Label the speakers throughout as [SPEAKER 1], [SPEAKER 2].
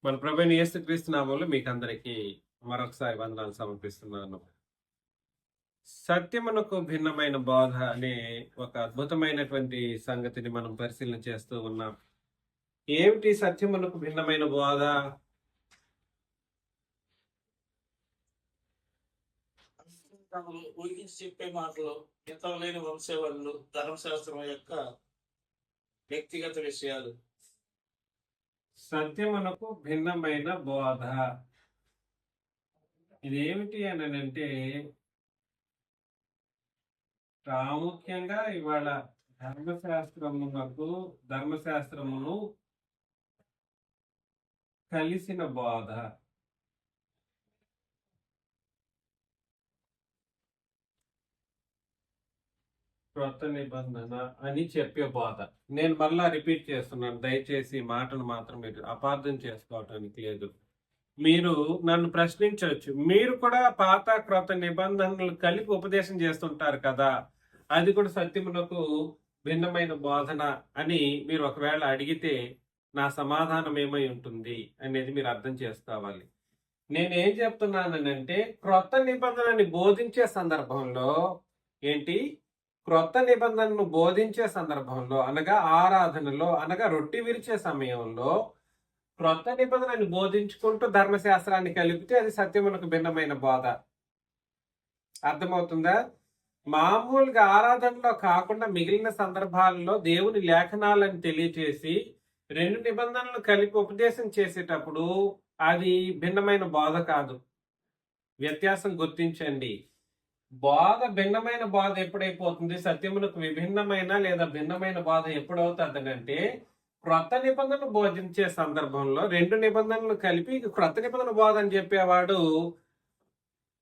[SPEAKER 1] మన ప్రభువైన యేసుక్రీస్తు నామములో మీకందరికీ మరొకసారి వందనాలు సమర్పిస్తున్నాను. సత్యమునకు భిన్నమైన బోధ అనే ఒక అద్భుతమైనటువంటి సంగతిని మనం పరిశీలన చేస్తూ ఉన్నాం. ఏమిటి సత్యమునకు భిన్నమైన బోధ?
[SPEAKER 2] ఊహించి చెప్పే మాటలు, హితం లేని వంశవళ్ళు, ధర్మశాస్త్రం యొక్క వ్యక్తిగత విషయాలు.
[SPEAKER 1] సత్యమునకు భిన్నమైన బోధ ఇదేమిటి అని అంటే ప్రాముఖ్యంగా ఇవాళ ధర్మశాస్త్రమును కలిసిన బోధ. క్రొత్త నిబంధన అని చెప్పే బోధ. నేను మళ్ళా రిపీట్ చేస్తున్నాను, దయచేసి ఈ మాటను మాత్రం మీరు అపార్థం చేసుకోవటానికి లేదు. మీరు నన్ను ప్రశ్నించవచ్చు, మీరు కూడా పాత క్రొత్త నిబంధనలు కలిపి ఉపదేశం చేస్తుంటారు కదా, అది కూడా సత్యమునకు భిన్నమైన బోధన అని మీరు ఒకవేళ అడిగితే నా సమాధానం ఏమై ఉంటుంది అనేది మీరు అర్థం చేసుకోవాలి. నేనేం చెప్తున్నానంటే, క్రొత్త నిబంధనని బోధించే సందర్భంలో ఏంటి, క్రొత్త నిబంధనను బోధించే సందర్భంలో అనగా ఆరాధనలో అనగా రొట్టె విరిచే సమయంలో క్రొత్త నిబంధనని బోధించుకుంటూ ధర్మశాస్త్రాన్ని కలిపితే అది సత్యమునకు భిన్నమైన బోధ. అర్థమవుతుందా? మామూలుగా ఆరాధనలో కాకుండా మిగిలిన సందర్భాల్లో దేవుని లేఖనాలను తెలియచేసి రెండు నిబంధనలు కలిపి ఉపదేశం చేసేటప్పుడు అది భిన్నమైన బోధ కాదు. వ్యత్యాసం గుర్తించండి. భిన్నమైన బోధ ఎప్పుడైపోతుంది, సత్యమునకు విభిన్నమైన లేదా భిన్నమైన బోధ ఎప్పుడవుతుందంటే క్రొత్త నిబంధనలు బోధించే సందర్భంలో రెండు నిబంధనలు కలిపి క్రొత్త నిబంధన బోధ అని చెప్పేవాడు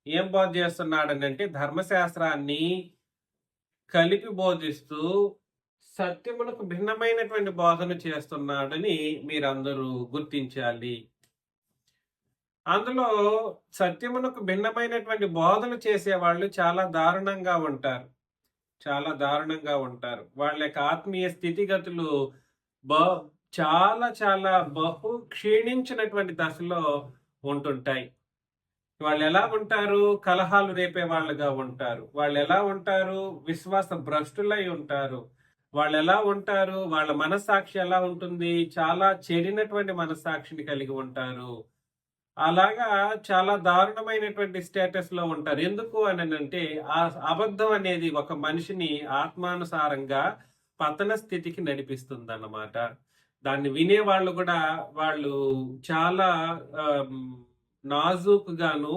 [SPEAKER 1] ఏం బోధ చేస్తున్నాడనంటే ధర్మశాస్త్రాన్ని కలిపి బోధిస్తూ సత్యమునకు భిన్నమైనటువంటి బోధన చేస్తున్నాడని మీరందరూ గుర్తించాలి. అందులో సత్యమునకు భిన్నమైనటువంటి బోధన చేసేవాళ్ళు చాలా దారుణంగా ఉంటారు. వాళ్ళ యొక్క ఆత్మీయ స్థితిగతులు చాలా చాలా బహు క్షీణించినటువంటి దశలో ఉంటుంటాయి. వాళ్ళు ఎలా ఉంటారు? కలహాలు రేపే వాళ్ళుగా ఉంటారు. వాళ్ళు ఎలా ఉంటారు? విశ్వాస భ్రష్టులై ఉంటారు. వాళ్ళు ఎలా ఉంటారు? వాళ్ళ మనస్సాక్షి ఎలా ఉంటుంది? చాలా చెడినటువంటి మనస్సాక్షిని కలిగి ఉంటారు. అలాగా చాలా దారుణమైనటువంటి స్టేటస్ లో ఉంటారు. ఎందుకు అని అంటే ఆ అబద్ధం అనేది ఒక మనిషిని ఆత్మానుసారంగా పతన స్థితికి నడిపిస్తుంది అన్నమాట. దాన్ని వినే వాళ్ళు కూడా వాళ్ళు చాలా నాజూకుగాను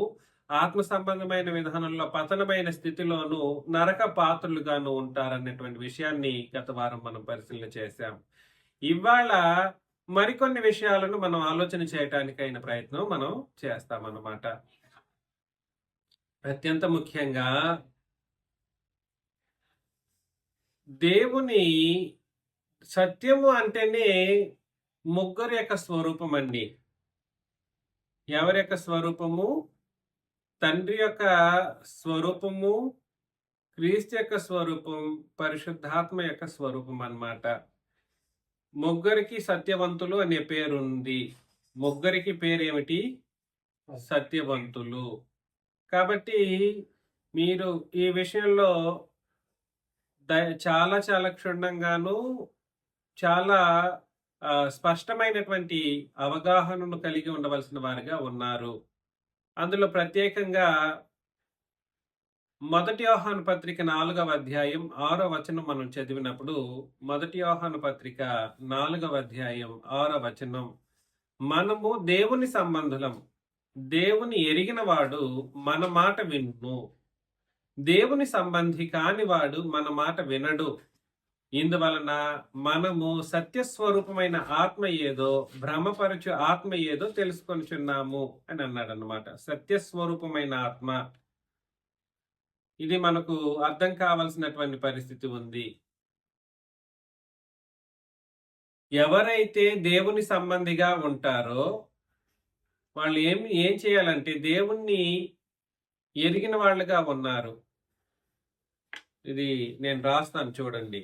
[SPEAKER 1] ఆత్మ సంబంధమైన విధానంలో పతనమైన స్థితిలోను నరక పాత్రులుగాను ఉంటారనేటువంటి విషయాన్ని గత వారం మనం పరిశీలన చేశాం. ఇవాళ మరికొన్ని విషయాలను మనం ఆలోచన చేయటానికైన ప్రయత్నం మనం చేస్తామన్నమాట. అత్యంత ముఖ్యంగా దేవుని సత్యము అంటేనే ముగ్గురు యొక్క స్వరూపం అండి. ఎవరి యొక్క స్వరూపము? తండ్రి యొక్క స్వరూపము, క్రీస్తు యొక్క స్వరూపం, పరిశుద్ధాత్మ యొక్క స్వరూపం అన్నమాట. ముగ్గురికి సత్యవంతులు అనే పేరు ఉంది. ముగ్గురికి పేరేమిటి? సత్యవంతులు. కాబట్టి మీరు ఈ విషయంలో చాలా చాలా క్షుణ్ణంగాను చాలా స్పష్టమైనటువంటి అవగాహనను కలిగి ఉండవలసిన వారిగా ఉన్నారు. అందులో ప్రత్యేకంగా 1 యోహాను పత్రిక 4వ అధ్యాయం 6వ వచనం మనం చదివినప్పుడు 1 యోహాను పత్రిక 4వ అధ్యాయం 6వ వచనం, మనము దేవుని సంబంధులం, దేవుని ఎరిగిన వాడు మన మాట వినును, దేవుని సంబంధి కానివాడు మన మాట వినడు. ఇందువలన మనము సత్యస్వరూపమైన ఆత్మ ఏదో భ్రమపరచు ఆత్మ ఏదో తెలుసుకొనిచున్నాము అని అన్నాడు అన్నమాట. సత్యస్వరూపమైన ఆత్మ, ఇది మనకు అర్థం కావాల్సినటువంటి పరిస్థితి ఉంది. ఎవరైతే దేవుని సంబంధిగా ఉంటారో వాళ్ళు ఏం చేయాలంటే దేవుణ్ణి ఎరిగిన వాళ్ళుగా ఉన్నారు. ఇది నేను రాస్తాను చూడండి.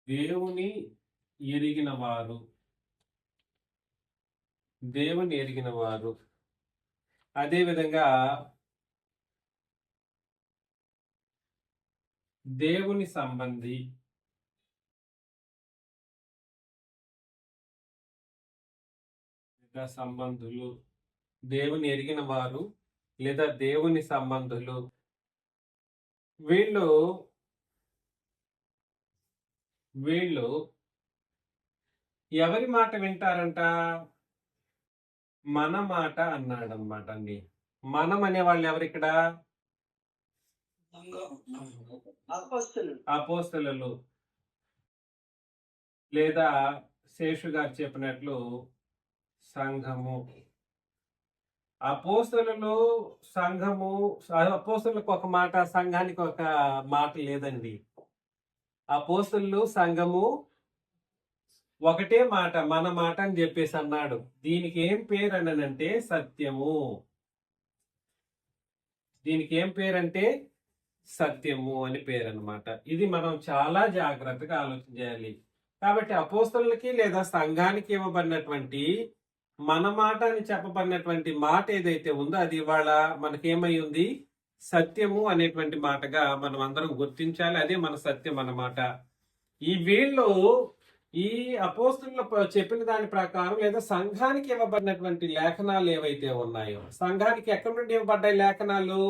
[SPEAKER 1] దేవుని ఎరిగిన వారు, దేవుని ఎరిగిన వారు, అదేవిధంగా దేవుని సంబంధి, లేదా సంబంధులు, దేవుని ఎరిగిన వారు లేదా దేవుని సంబంధులు, వీళ్ళు వీళ్ళు ఎవరి మాట వింటారంట? మన మాట అన్నాడనమాట అండి. మనం అనేవాళ్ళు ఎవరిక్కడ? అపోస్తలులు, లేదా శేషు గారు చెప్పినట్లు సంఘము. అపోస్తలులు, సంఘము. అపోస్తలులకు ఒక మాట, సంఘానికి ఒక మాట లేదండి. అపోస్తలులు, సంఘము ఒకటే మాట, మన మాట అని చెప్పేసి అన్నాడు. దీనికి ఏం పేరు అనంటే సత్యము. దీనికి ఏం పేరంటే సత్యము అని పేరు అన్నమాట. ఇది మనం చాలా జాగ్రత్తగా ఆలోచన చేయాలి. కాబట్టి అపోస్తలులకి లేదా సంఘానికి ఇవ్వబడినటువంటి మన మాట అని చెప్పబడినటువంటి మాట ఏదైతే ఉందో అది ఇవాళ మనకేమై ఉంది? సత్యము అనేటువంటి మాటగా మనం అందరం గుర్తించాలి. అదే మన సత్యం అన్నమాట. వీళ్ళు ఈ అపోస్తలులు చెప్పిన దాని ప్రకారం లేదా సంఘానికి ఇవ్వబడినటువంటి లేఖనాలు ఏవైతే ఉన్నాయో, సంఘానికి ఎక్కడి నుండి ఇవ్వబడ్డాయి లేఖనాలు?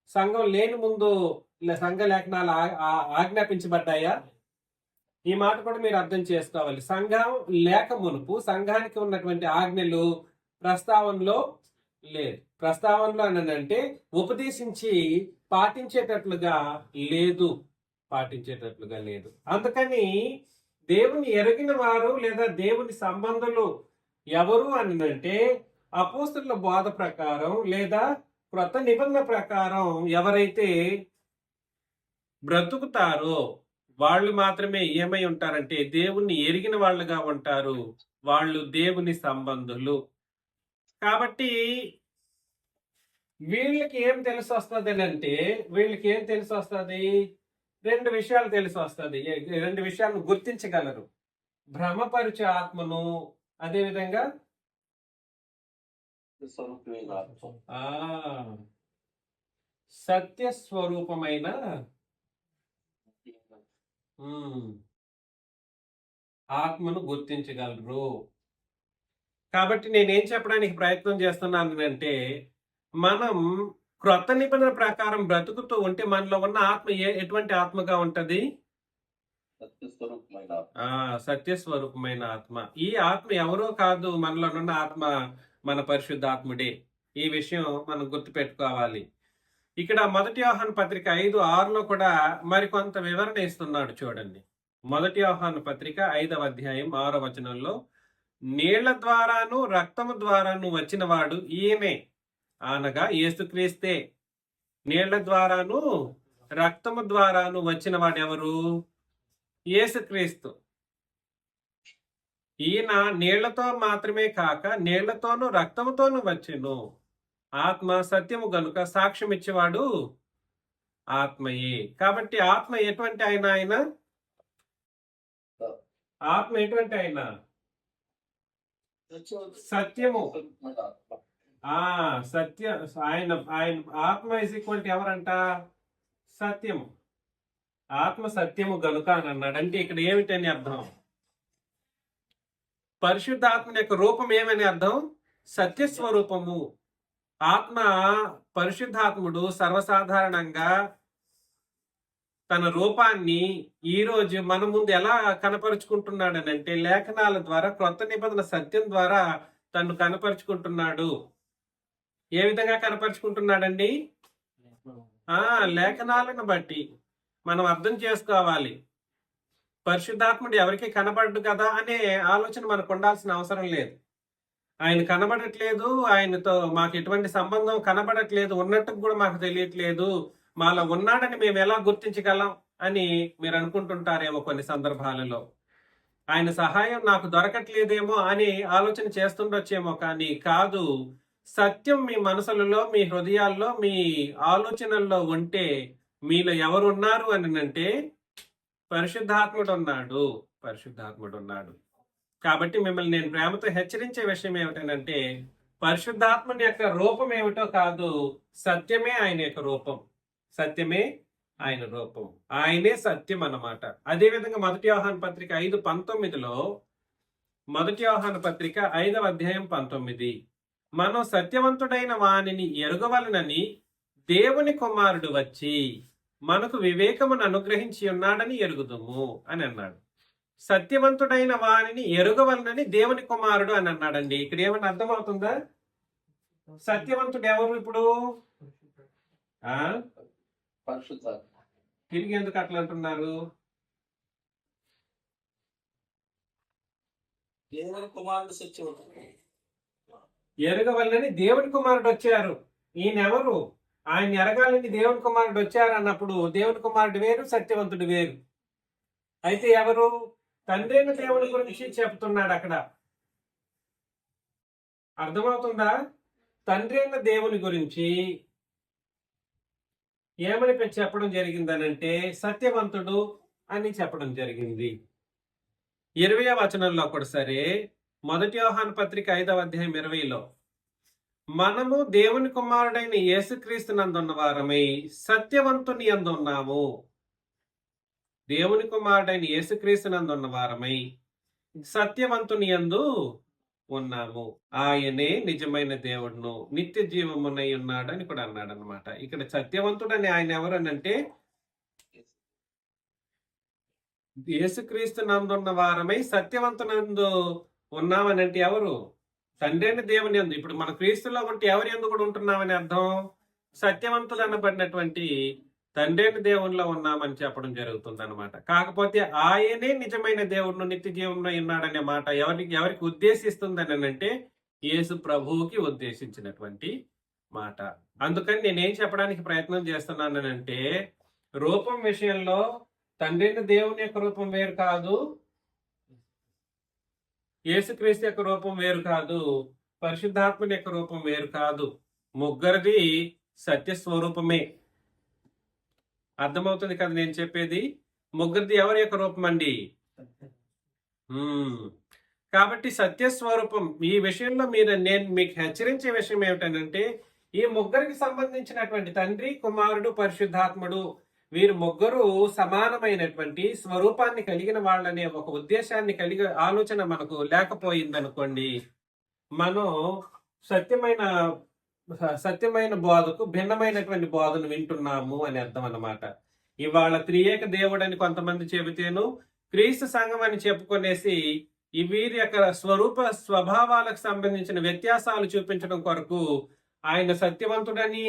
[SPEAKER 1] సంఘం లేని ముందు సంఘ లేఖనాలు ఆజ్ఞాపించబడ్డాయా? ఈ మాట కూడా మీరు అర్థం చేసుకోవాలి. సంఘం లేక మునుపు సంఘానికి ఉన్నటువంటి ఆజ్ఞలు ప్రస్తావనలో లేదు. ప్రస్తావనలో అంటే ఉపదేశించి పాటించేటట్లుగా లేదు. అందుకని దేవుని ఎరిగిన వారు లేదా దేవుని సంబంధులు ఎవరు అంటే అపోస్తలుల బోధ ప్రకారం లేదా క్రొత్త నిబంధన ప్రకారం ఎవరైతే బ్రతుకుతారో వాళ్ళు మాత్రమే ఏమై ఉంటారంటే దేవుణ్ణి ఎరిగిన వాళ్ళుగా ఉంటారు. వాళ్ళు దేవుని సంబంధులు. కాబట్టి వీళ్ళకి ఏం తెలిసి వస్తుంది అంటే రెండు విషయాలు తెలిసి వస్తుంది. రెండు విషయాలను గుర్తించగలరు. భ్రమపరిచే ఆత్మను, అదేవిధంగా సత్య స్వరూపమైన ఆత్మను గుర్తించగలరు. కాబట్టి నేనేం చెప్పడానికి ప్రయత్నం చేస్తున్నాను అంటే మనం క్రొత్త నిబంధన ప్రకారం బ్రతుకుతూ ఉంటే మనలో ఉన్న ఆత్మ ఎటువంటి ఆత్మగా ఉంటది? సత్యస్వరూపమైన ఆత్మ. ఈ ఆత్మ ఎవరో కాదు, మనలో ఉన్న ఆత్మ మన పరిశుద్ధాత్ముడే. ఈ విషయం మనం గుర్తుపెట్టుకోవాలి. ఇక్కడ 1 యోహాను పత్రిక 5:6లో కూడా మరికొంత వివరణ ఇస్తున్నాడు చూడండి. 1 యోహాను పత్రిక 5వ అధ్యాయం 6వ వచనంలో, నీళ్ల ద్వారాను రక్తము ద్వారాను వచ్చిన వాడు ఈయనే, అనగా యేసుక్రీస్తే. నీళ్ల ద్వారాను రక్తము ద్వారాను వచ్చిన వాడు ఎవరు? యేసుక్రీస్తు. ఈయన నీళ్లతో మాత్రమే కాక నీళ్లతోనూ రక్తముతోనూ వచ్చెను. ఆత్మ సత్యము గనుక సాక్ష్యం ఇచ్చేవాడు ఆత్మయే. కాబట్టి ఆత్మ ఎటువంటి ఆయన? ఆత్మ ఎటువంటి ఆయన? సత్యము. ఆయన ఆత్మ ఇస్ ఈక్వల్ టు ఎవరంట? సత్యము. ఆత్మ సత్యము గనుక అని అన్నాడు. అంటే ఇక్కడ ఏమిటని అర్థం? పరిశుద్ధాత్మ యొక్క రూపం ఏమని అర్థం? సత్యస్వరూపము. ఆత్మ, పరిశుద్ధాత్ముడు సర్వసాధారణంగా తన రూపాన్ని ఈ రోజు మన ముందు ఎలా కనపరుచుకుంటున్నాడని అంటే లేఖనాల ద్వారా, క్రొత్త నిబంధన సత్యం ద్వారా తను కనపరుచుకుంటున్నాడు. ఏ విధంగా కనపరుచుకుంటున్నాడండి? లేఖనాలను బట్టి మనం అర్థం చేసుకోవాలి. పరిశుద్ధాత్ముడు ఎవరికి కనబడ్డు కదా అనే ఆలోచన మనకు ఉండాల్సిన అవసరం లేదు. ఆయన కనబడట్లేదు, ఆయనతో మాకు ఎటువంటి సంబంధం కనబడట్లేదు, ఉన్నట్టు కూడా మాకు తెలియట్లేదు, మాలో ఉన్నాడని మేము ఎలా గుర్తించగలం అని మీరు అనుకుంటుంటారేమో కొన్ని సందర్భాలలో. ఆయన సహాయం నాకు దొరకట్లేదేమో అని ఆలోచన చేస్తుండొచ్చేమో, కానీ కాదు. సత్యం మీ మనసులలో, మీ హృదయాల్లో, మీ ఆలోచనల్లో ఉంటే మీలో ఎవరున్నారు అని అంటే పరిశుద్ధాత్ముడు ఉన్నాడు. పరిశుద్ధాత్ముడు ఉన్నాడు. కాబట్టి మిమ్మల్ని నేను ప్రేమతో హెచ్చరించే విషయం ఏమిటంటే పరిశుద్ధాత్ముడి యొక్క రూపం ఏమిటో కాదు, సత్యమే ఆయన యొక్క రూపం. సత్యమే ఆయన రూపం. ఆయనే సత్యం అన్నమాట. అదేవిధంగా 1 యోహాను పత్రిక 5:19లో 1 యోహాను పత్రిక 5వ అధ్యాయం 19 మనం సత్యవంతుడైన వానిని ఎరుగవలనని దేవుని కుమారుడు వచ్చి మనకు వివేకమును అనుగ్రహించి ఉన్నాడని ఎరుగుదుము అని అన్నాడు. సత్యవంతుడైన వానిని ఎరుగవలనని దేవుని కుమారుడు అని అన్నాడండి. ఇక్కడ ఏమన్నా అర్థమవుతుందా? సత్యవంతుడు ఎవరు ఇప్పుడు? తిరిగి ఎందుకు అట్లా అంటున్నారు?
[SPEAKER 2] దేవుని కుమారుడు సత్యవంతుడు.
[SPEAKER 1] ఎరగవలనని దేవుని కుమారుడు వచ్చారు. ఈయన ఎవరు? ఆయన ఎరగాలని దేవుని కుమారుడు వచ్చారు అన్నప్పుడు దేవుని కుమారుడు వేరు, సత్యవంతుడు వేరు. అయితే ఎవరు? తండ్రి అయిన దేవుని గురించి చెప్తున్నాడు అక్కడ. అర్థమవుతుందా? తండ్రి అయిన దేవుని గురించి ఏమని చెప్పడం జరిగిందనంటే సత్యవంతుడు అని చెప్పడం జరిగింది. 20వ వచనంలో కూడా సరే 1 యోహాను పత్రిక 5వ అధ్యాయం 20లో మనము దేవుని కుమారుడైన యేసుక్రీస్తు నందున్న వారమై సత్యవంతుని యందు ఉన్నాము. దేవుని కుమారుడైన యేసుక్రీస్తు నందున్న వారమై సత్యవంతుని యందు ఉన్నాము. ఆయనే నిజమైన దేవుడును నిత్య జీవమునై ఉన్నాడు అని కూడా అన్నాడు అనమాట. ఇక్కడ సత్యవంతుడని ఆయన ఎవరనంటే యేసుక్రీస్తు నందున్న వారమై సత్యవంతునందు ఉన్నామనంటే ఎవరు? తండ్రి అయిన దేవుని యందు. ఇప్పుడు మన క్రీస్తులో ఉంటే ఎవరి యందు కూడా ఉంటున్నామని అర్థం. సత్యవంతులు అనబడినటువంటి తండ్రి అయిన దేవునిలో ఉన్నామని చెప్పడం జరుగుతుంది అనమాట. కాకపోతే ఆయనే నిజమైన దేవుడును నిత్య జీవంలో ఉన్నాడనే మాట ఎవరికి ఉద్దేశిస్తుందని అంటే యేసు ప్రభువుకి ఉద్దేశించినటువంటి మాట. అందుకని నేనేం చెప్పడానికి ప్రయత్నం చేస్తున్నానంటే రూపం విషయంలో తండ్రి అయిన దేవుని యొక్క రూపం వేరు కాదు, యేసుక్రీస్తు యొక్క రూపం వేరు కాదు, పరిశుద్ధాత్ముని యొక్క రూపం వేరు కాదు. ముగ్గురిది సత్య స్వరూపమే. అర్థమవుతుంది కదా నేను చెప్పేది? ముగ్గురిది ఎవరి యొక్క రూపం అండి? కాబట్టి సత్యస్వరూపం. ఈ విషయంలో నేను మీకు హెచ్చరించే విషయం ఏమిటంటే ఈ ముగ్గురికి సంబంధించినటువంటి తండ్రి, కుమారుడు, పరిశుద్ధాత్ముడు వీరు ముగ్గురు సమానమైనటువంటి స్వరూపాన్ని కలిగిన వాళ్ళనే ఒక ఉద్దేశాన్ని కలిగి ఆలోచన మనకు లేకపోయిందనుకోండి, మనం సత్యమైన బోధకు భిన్నమైనటువంటి బోధను వింటున్నాము అని అర్థం అన్నమాట. ఇవాళ త్రియేక దేవుడు అని కొంతమంది చెబితేను క్రీస్తు సంఘం అని చెప్పుకొనేసి ఈ వీరి యొక్క స్వభావాలకు సంబంధించిన వ్యత్యాసాలు చూపించడం కొరకు ఆయన సత్యవంతుడని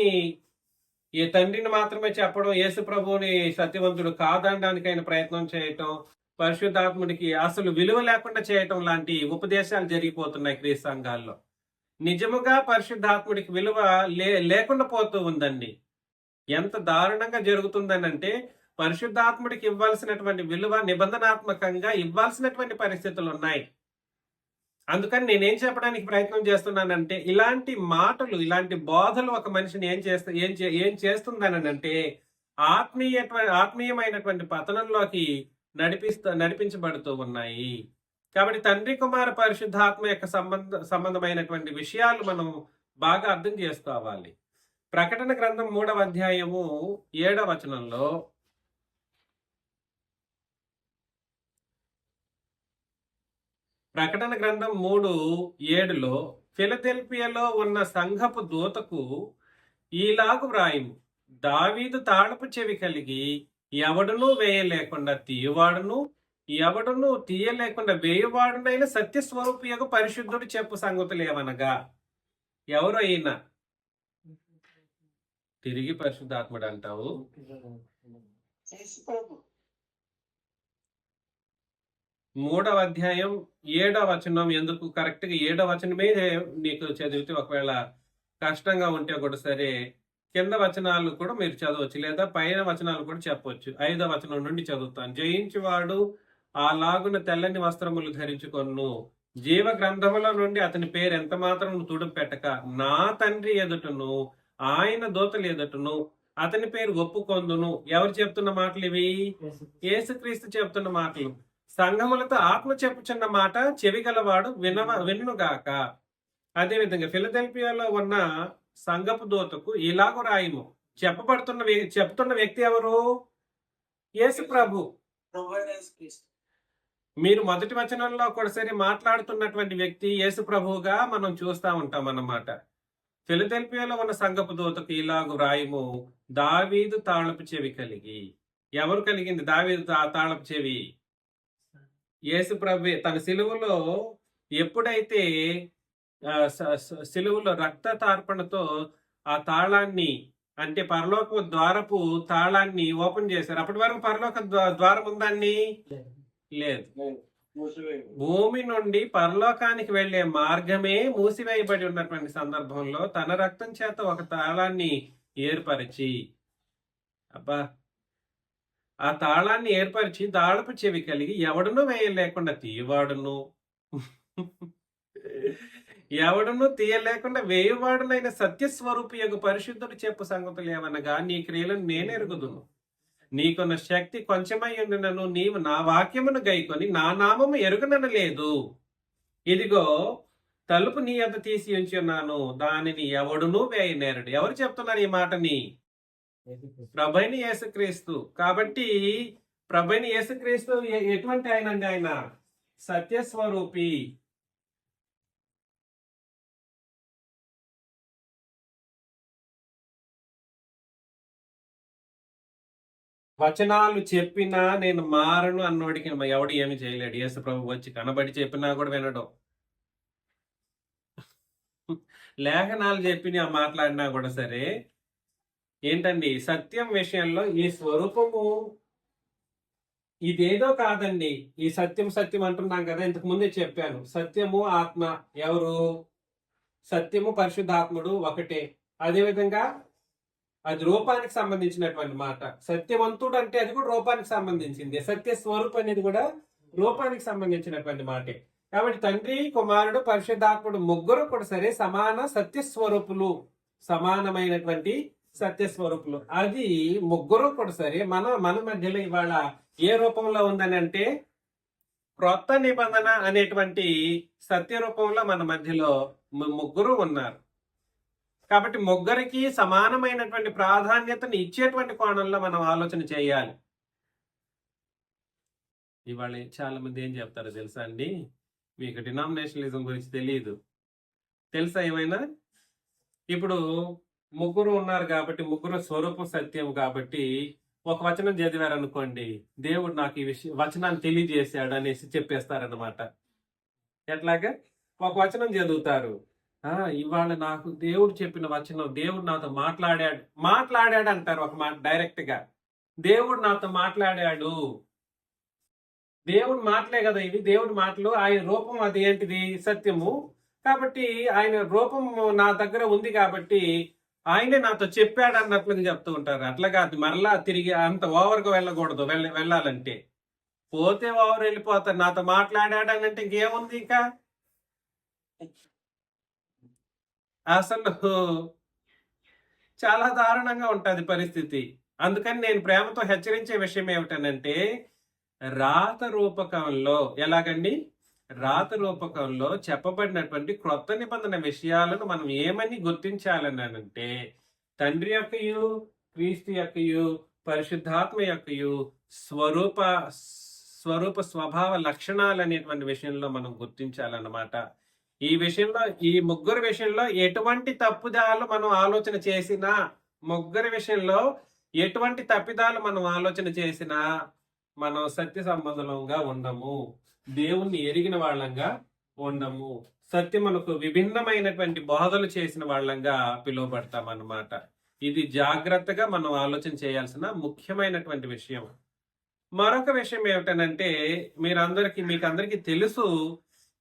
[SPEAKER 1] ఈ తండ్రిని మాత్రమే చెప్పడం, యేసు ప్రభువుని సత్యవంతుడు కాదనడానికి ఆయన ప్రయత్నం చేయటం, పరిశుద్ధాత్ముడికి అసలు విలువ లేకుండా చేయటం లాంటి ఉపదేశాలు జరిగిపోతున్నాయి క్రీస్తు సంఘాల్లో. నిజముగా పరిశుద్ధాత్ముడికి విలువ లేకుండా పోతూ ఉందండి. ఎంత దారుణంగా జరుగుతుందనంటే పరిశుద్ధాత్ముడికి ఇవ్వాల్సినటువంటి విలువ నిబంధనాత్మకంగా ఇవ్వాల్సినటువంటి పరిస్థితులు ఉన్నాయి. అందుకని నేనేం చెప్పడానికి ప్రయత్నం చేస్తున్నానంటే ఇలాంటి మాటలు, ఇలాంటి బోధలు ఒక మనిషిని ఏం చేస్తుందనంటే ఆత్మీయమైనటువంటి పతనంలోకి నడిపించబడుతూ ఉన్నాయి. కాబట్టి తండ్రి, కుమార, పరిశుద్ధాత్మ యొక్క సంబంధమైనటువంటి విషయాలు మనం బాగా అర్థం చేసుకోవాలి. ప్రకటన గ్రంథం 3వ అధ్యాయము 7వ వచనంలో ప్రకటన గ్రంథం 3:7లో ఫిలదెల్ఫియాలో ఉన్న సంఘపు దూతకు ఈలాగు వ్రాయుము, దావీదు తాళపు చెవి కలిగి ఎవడునూ వేయలేకుండా తీయువాడును, ఎవడునూ తీయలేకుండా వేయువాడునైన సత్యస్వరూపియగు పరిశుద్ధుడు చెప్పు సంగతులు ఏమనగా. ఎవరు అయినా తిరిగి పరిశుద్ధాత్ముడు అంటావు. 3వ అధ్యాయం 7వ వచనం. ఎందుకు కరెక్ట్ గా 7వ వచనమే నీకు చదివితే ఒకవేళ కష్టంగా ఉంటే కూడా సరే కింద వచనాలు కూడా మీరు చదవచ్చు, లేదా పైన వచనాలు కూడా చెప్పవచ్చు. 5వ వచనం నుండి చదువుతాను. జయించువాడు అలాగున తెల్లని వస్త్రములు ధరించుకొను, జీవ గ్రంథముల నుండి అతని పేరు ఎంత మాత్రం తుడుపు పెట్టక నా తండ్రి ఎదుటను ఆయన దూతలు ఎదుటను అతని పేరు ఒప్పుకొందును. ఎవరు చెప్తున్న మాటలు ఇవి? యేసుక్రీస్తు చెప్తున్న మాటలు. సంఘములతో ఆత్మ చెప్పుచున్న మాట చెవి గలవాడు వినుగాక. అదేవిధంగా ఫిలదెల్ఫియాలో ఉన్న సంఘపు దూతకు ఇలాగ రాయము. చెప్తున్న వ్యక్తి ఎవరు? యేసు ప్రభు. మీరు మొదటి వచనంలో ఒకసారి మాట్లాడుతున్నటువంటి వ్యక్తి యేసు ప్రభువుగా మనం చూస్తా ఉంటాం అన్నమాట. ఫిలదెల్ఫియాలో ఉన్న సంఘపు దూతకు ఇలాగు రాయము, దావీదు తాళపు చెవి కలిగి. ఎవరు కలిగింది దావీదు తాళపు చెవి? యేసు ప్రభు తన సిలువలో ఎప్పుడైతే సిలువలో రక్త తార్పణతో ఆ తాళాన్ని, అంటే పరలోక ద్వారపు తాళాన్ని ఓపెన్ చేశారు. అప్పటి వరకు పరలోక ద్వారం ఉందండి? లేదు. భూమి నుండి పరలోకానికి వెళ్లే మార్గమే మూసివేయబడి ఉన్నటువంటి సందర్భంలో తన రక్తం చేత ఒక తాళాన్ని ఏర్పరిచి, ఆ తాళాన్ని ఏర్పరిచి దాళపు చెవి కలిగి ఎవడును వేయలేకుండా తీయవాడును, ఎవడును తీయలేకుండా వేయవాడునైన సత్యస్వరూపి యొక్క పరిశుద్ధుడు చెప్పు సంగతులు ఏమనగా, నీ క్రియలను నేనెరుగుదును. నీకున్న శక్తి కొంచెమై ఉండినను నీవు నా వాక్యమును గైకొని నా నామము ఎరుగననలేదు. ఇదిగో తలుపు నీ యొద్ద తీసి ఉంచి ఉన్నాను, దానిని ఎవడునూ వేయనేరడు. ఎవరు చెప్తున్నారు ఈ మాటని? ప్రభువైన యేసుక్రీస్తు. కాబట్టి ప్రభువైన యేసుక్రీస్తు ఎటువంటి ఆయనండి? ఆయన సత్యస్వరూపి. వచనాలు చెప్పినా నేను మారను అన్నోడికి ఎవడు ఏమి చేయలేడు. యేసు ప్రభు వచ్చి కనబడి చెప్పినా కూడా వినడం, లేఖనాలు చెప్పిన మాట్లాడినా కూడా సరే. ఏంటండి సత్యం విషయంలో ఈ స్వరూపము ఇదేదో కాదండి. ఈ సత్యం సత్యం అంటున్నాం కదా, ఇంతకు ముందే చెప్పాను. సత్యము ఆత్మ ఎవరు? సత్యము పరిశుద్ధాత్ముడు ఒకటే. అదేవిధంగా అది రూపానికి సంబంధించినటువంటి మాట. సత్యవంతుడు అంటే అది కూడా రూపానికి సంబంధించింది. సత్య స్వరూపం అనేది కూడా రూపానికి సంబంధించినటువంటి మాటే. కాబట్టి తండ్రి, కుమారుడు, పరిశుద్ధాత్ముడు ముగ్గురు కూడా సరే సమాన సత్యస్వరూపులు, సమానమైనటువంటి సత్యస్వరూపులు. అది ముగ్గురు కూడా సరే మన మధ్యలో ఇవాళ ఏ రూపంలో ఉందని అంటే, క్రొత్త నిబంధన అనేటువంటి సత్య రూపంలో మన మధ్యలో ముగ్గురు ఉన్నారు. కాబట్టి ముగ్గురికి సమానమైనటువంటి ప్రాధాన్యతను ఇచ్చేటువంటి కోణంలో మనం ఆలోచన చేయాలి. ఇవాళ చాలా మంది ఏం చెప్తారో తెలుసా అండి? మీకు డినామినేషనలిజం గురించి తెలియదు. తెలుసా ఏమైనా? ఇప్పుడు ముగ్గురు ఉన్నారు కాబట్టి, ముగ్గురు స్వరూపం సత్యం కాబట్టి, ఒక వచనం చదివారు అనుకోండి, దేవుడు నాకు ఈ వచనాన్ని తెలియజేశాడు అనేసి చెప్పేస్తారన్నమాట. ఎట్లాగా? ఒక వచనం చదువుతారు, ఇవాళ నాకు దేవుడు చెప్పిన వచనం, దేవుడు నాతో మాట్లాడాడు అంటారు. ఒక మాట డైరెక్ట్ గా దేవుడు నాతో మాట్లాడాడు. దేవుడు మాటలే కదా ఇవి. దేవుడి మాటలు, ఆయన రూపం అది ఏంటిది? సత్యము. కాబట్టి ఆయన రూపం నా దగ్గర ఉంది కాబట్టి ఆయనే నాతో చెప్పాడు అన్నట్లుగా చెప్తూ ఉంటారు. అట్లాగా అది మరలా తిరిగి అంత ఓవర్గా వెళ్ళకూడదు. వెళ్ళాలంటే పోతే ఓవర్ వెళ్ళిపోతారు. నాతో మాట్లాడాడు అని అంటే ఇంకేముంది? ఇంకా అసలు చాలా దారుణంగా ఉంటుంది పరిస్థితి. అందుకని నేను ప్రేమతో హెచ్చరించే విషయం ఏమిటనంటే, రాత రూపకంలో ఎలాగండి? రాత రూపకంలో చెప్పబడినటువంటి క్రొత్త నిబంధన విషయాలను మనం ఏమని గుర్తించాలని అంటే, తండ్రి యొక్కయు, క్రీస్తు యొక్కయు, పరిశుద్ధాత్మ యొక్కయు స్వరూప స్వభావ లక్షణాలు అనేటువంటి విషయంలో మనం గుర్తించాలన్నమాట. ఈ విషయంలో, ఈ ముగ్గురు విషయంలో ఎటువంటి తప్పుదాలు మనం ఆలోచన చేసినా, ముగ్గురి విషయంలో ఎటువంటి తప్పిదాలు మనం ఆలోచన చేసినా మనం సత్య సంబంధంగా ఉండము, దేవుణ్ణి ఎరిగిన వాళ్ళంగా ఉండము, సత్యమునకు విభిన్నమైనటువంటి బోధలు చేసిన వాళ్ళంగా పిలువబడతాం అన్నమాట. ఇది జాగ్రత్తగా మనం ఆలోచన చేయాల్సిన ముఖ్యమైనటువంటి విషయం. మరొక విషయం ఏమిటనంటే, మీకు అందరికీ తెలుసు.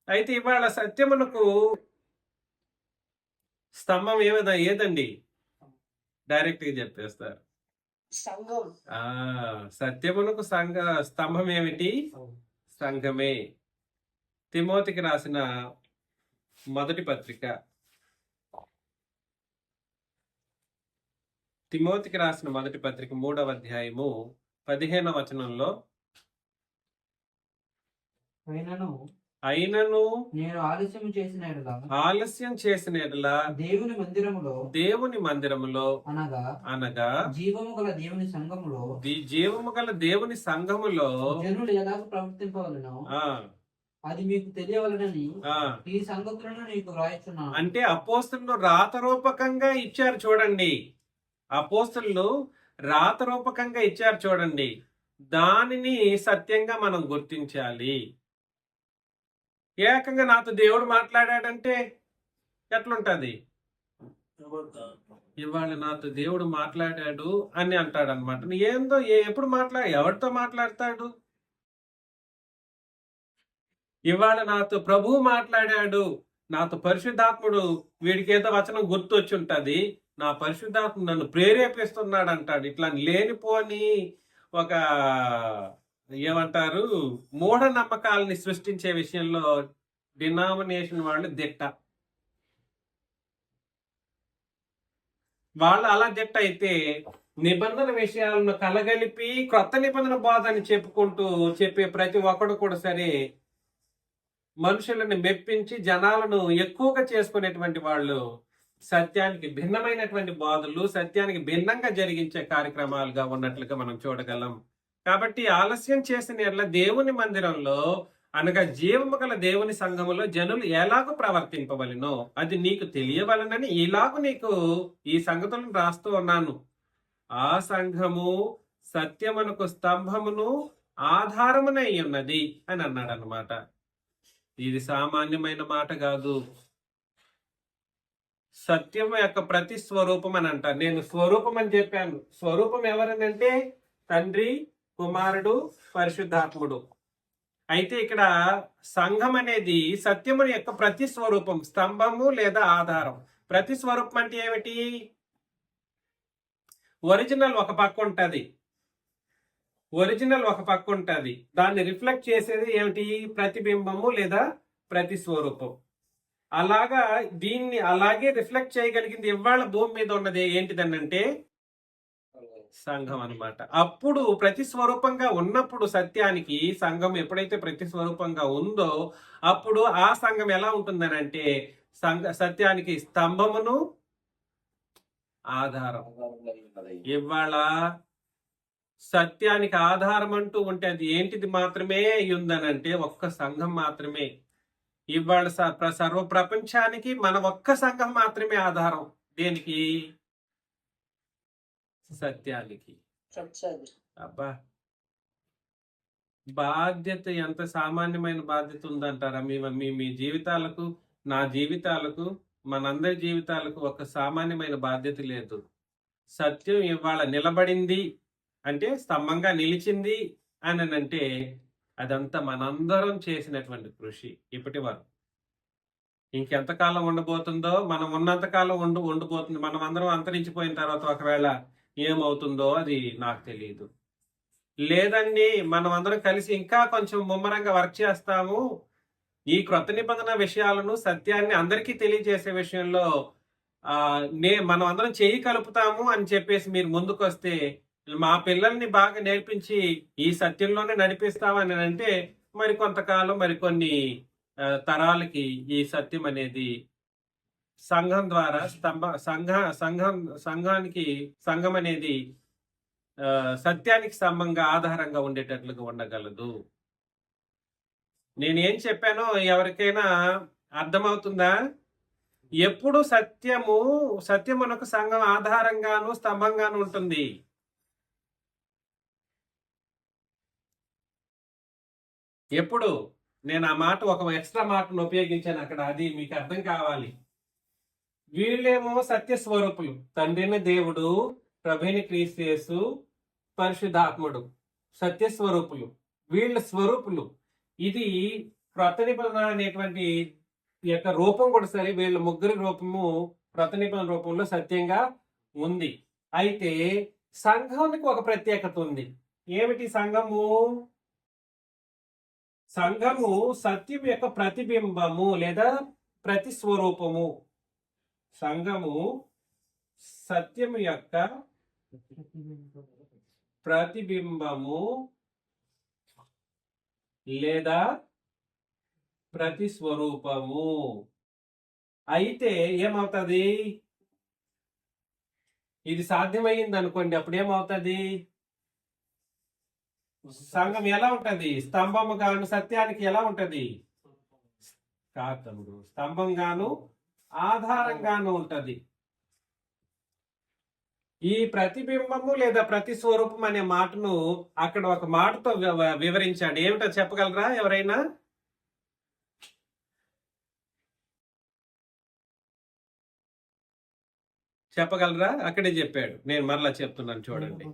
[SPEAKER 1] అయితే ఇవాళ సత్యమునకు స్తంభం ఏదండి? డైరెక్ట్ గా చెప్పేస్తారు. సత్యమునకు స్తంభం ఏమిటి? సంఘమే. తిమోతికి రాసిన మొదటి పత్రిక తిమోతికి రాసిన మొదటి పత్రిక 3వ అధ్యాయము 15వ వచనంలో, అయినను
[SPEAKER 3] నేను
[SPEAKER 1] ఆలస్యం చేసిన యెడల దేవుని మందిరములో అనగా
[SPEAKER 3] జీవము గల దేవుని సంఘములో
[SPEAKER 1] జీవము గల దేవుని సంఘములో
[SPEAKER 3] జనులు ఎలాగ ప్రవర్తింపవలెనో అది మీకు తెలియవలనని ఈ సంగతులను నీకు వ్రాయిచున్నాను.
[SPEAKER 1] అంటే అపోస్తలులు రాతరూపకంగా ఇచ్చారు చూడండి. అపోస్తలులు రాతరూపకంగా ఇచ్చారు చూడండి. దానిని సత్యంగా మనం గుర్తించాలి. ఏకంగా నాతో దేవుడు మాట్లాడాడంటే ఎట్లుంటది? ఇవాళ నాతో దేవుడు మాట్లాడాడు అని అంటాడు అనమాట. ఏందో ఎప్పుడు ఎవరితో మాట్లాడతాడు? ఇవాళ నాతో ప్రభువు మాట్లాడాడు, నాతో పరిశుద్ధాత్ముడు, వీడికి ఏదో వచనం గుర్తొచ్చి ఉంటది, నా పరిశుద్ధాత్ముడు నన్ను ప్రేరేపిస్తున్నాడు అంటాడు. ఇట్లా లేనిపోని ఒక ఏమంటారు మూఢ నమ్మకాలని సృష్టించే విషయంలో డినామినేషన్ వాళ్ళు దిట్ట. వాళ్ళు అలా దిట్ట అయితే నిబంధన విషయాలను కలగలిపి క్రొత్త నిబంధన బోధ అని చెప్పే ప్రతి ఒక్కడు కూడా సరే మనుషులను మెప్పించి జనాలను ఎక్కువగా చేసుకునేటువంటి వాళ్ళు సత్యానికి భిన్నమైనటువంటి బోధలు, సత్యానికి భిన్నంగా జరిగించే కార్యక్రమాలుగా ఉన్నట్లుగా మనం చూడగలం. కాబట్టి ఆలస్యం చేసిన యెడల దేవుని మందిరంలో అనగా జీవము గల దేవుని సంఘములో జనులు ఎలాగో ప్రవర్తింపవలెనో అది నీకు తెలియవలనని ఇలాగూ నీకు ఈ సంగతులను రాస్తూ ఉన్నాను. ఆ సంఘము సత్యమునకు స్తంభమును ఆధారమునై ఉన్నది అని అన్నాడు అన్నమాట. ఇది సామాన్యమైన మాట కాదు. సత్యం యొక్క ప్రతి స్వరూపం అని అంటారు. నేను స్వరూపం అని చెప్పాను. స్వరూపం ఎవరనంటే తండ్రి, కుమారుడు, పరిశుద్ధాత్ముడు. అయితే ఇక్కడ సంఘం అనేది సత్యముని యొక్క ప్రతి స్వరూపం, స్తంభము లేదా ఆధారం. ప్రతి స్వరూపం అంటే ఏమిటి? ఒరిజినల్ ఒక పక్క ఉంటుంది, దాన్ని రిఫ్లెక్ట్ చేసేది ఏమిటి? ప్రతిబింబము లేదా ప్రతి స్వరూపం. అలాగా దీన్ని అలాగే రిఫ్లెక్ట్ చేయగలిగింది ఇవాళ భూమి మీద ఉన్నది ఏంటిదనంటే సంఘం అన్నమాట. అప్పుడు ప్రతి స్వరూపంగా ఉన్నప్పుడు సత్యానికి సంఘం ఎప్పుడైతే ప్రతి స్వరూపంగా ఉందో అప్పుడు ఆ సంఘం ఎలా ఉంటుందనంటే సత్యానికి స్తంభమును ఆధారం. ఇవాళ సత్యానికి ఆధారం అంటూ ఉంటే అది ఏంటిది మాత్రమే ఉందనంటే ఒక్క సంఘం మాత్రమే. ఇవాళ సర్వ ప్రపంచానికి మన ఒక్క సంఘం మాత్రమే ఆధారం. దేనికి? సత్యానికి. అబ్బా, బాధ్యత ఎంత సామాన్యమైన బాధ్యత ఉందంటారా? మీ జీవితాలకు, నా జీవితాలకు, మనందరి జీవితాలకు ఒక సామాన్యమైన బాధ్యత లేదు. సత్యం ఇవాళ నిలబడింది అంటే, స్తంభంగా నిలిచింది అని అంటే అదంతా మనందరం చేసినటువంటి కృషి. ఇప్పటి వరకు ఇంకెంతకాలం ఉండబోతుందో, మనం ఉన్నంతకాలం ఉండిపోతుంది. మనం అందరం అంతరించిపోయిన తర్వాత ఒకవేళ ఏమవుతుందో అది నాకు తెలియదు. లేదండి, మనం అందరం కలిసి ఇంకా కొంచెం ముమ్మరంగా వర్క్ చేస్తాము, ఈ క్రొత్త నిబంధన విషయాలను, సత్యాన్ని అందరికీ తెలియజేసే విషయంలో మనం అందరం చేయి కలుపుతాము అని చెప్పేసి మీరు ముందుకు వస్తే, మా పిల్లల్ని బాగా నేర్పించి ఈ సత్యంలోనే నడిపిస్తామని అంటే మరి కొంతకాలం, మరికొన్ని తరాలకి ఈ సత్యం అనేది సంఘం ద్వారా సంఘం అనేది సత్యానికి స్తంభంగా, ఆధారంగా ఉండేటట్లుగా ఉండగలదు. నేనేం చెప్పానో ఎవరికైనా అర్థమవుతుందా? ఎప్పుడు సత్యమునకు సంఘం ఆధారంగాను స్తంభంగాను ఉంటుంది. ఎప్పుడు నేను ఆ మాట, ఒక ఎక్స్ట్రా మాటను ఉపయోగించాను అక్కడ, అది మీకు అర్థం కావాలి. వీళ్ళేమో సత్య స్వరూపులు, తండ్రిని దేవుడు, ప్రభుని క్రీస్తు యేసు, పరిశుద్ధాత్ముడు సత్య స్వరూపులు. వీళ్ళ స్వరూపులు. ఇది క్రొత్త నిబంధన అనేటువంటి యొక్క రూపం కూడా సరే, వీళ్ళ ముగ్గురి రూపము క్రొత్త నిబంధన రూపంలో సత్యంగా ఉంది. అయితే సంఘానికి ఒక ప్రత్యేకత ఉంది. ఏమిటి సంఘము? సంఘము సత్యం యొక్క ప్రతిబింబము లేదా ప్రతిస్వరూపము. సంఘము సత్యము యొక్క ప్రతిబింబము లేదా ప్రతిస్వరూపము అయితే ఏమవుతుంది? ఇది సాధ్యమైంది అనుకోండి, అప్పుడు ఏమవుతుంది? సంఘం ఎలా ఉంటది? స్తంభము గాను సత్యానికి ఎలా ఉంటది? కాదు తమ్ముడు, స్తంభంగాను ఆధారంగాను ఉంటది. ఈ ప్రతిబింబము లేదా ప్రతిస్వరూపం అనే మాటను అక్కడ ఒక మాటతో వివరించాడు. ఏమిటో చెప్పగలరా ఎవరైనా? చెప్పగలరా? అక్కడే చెప్పాడు, నేను మరలా చెప్తున్నాను చూడండి.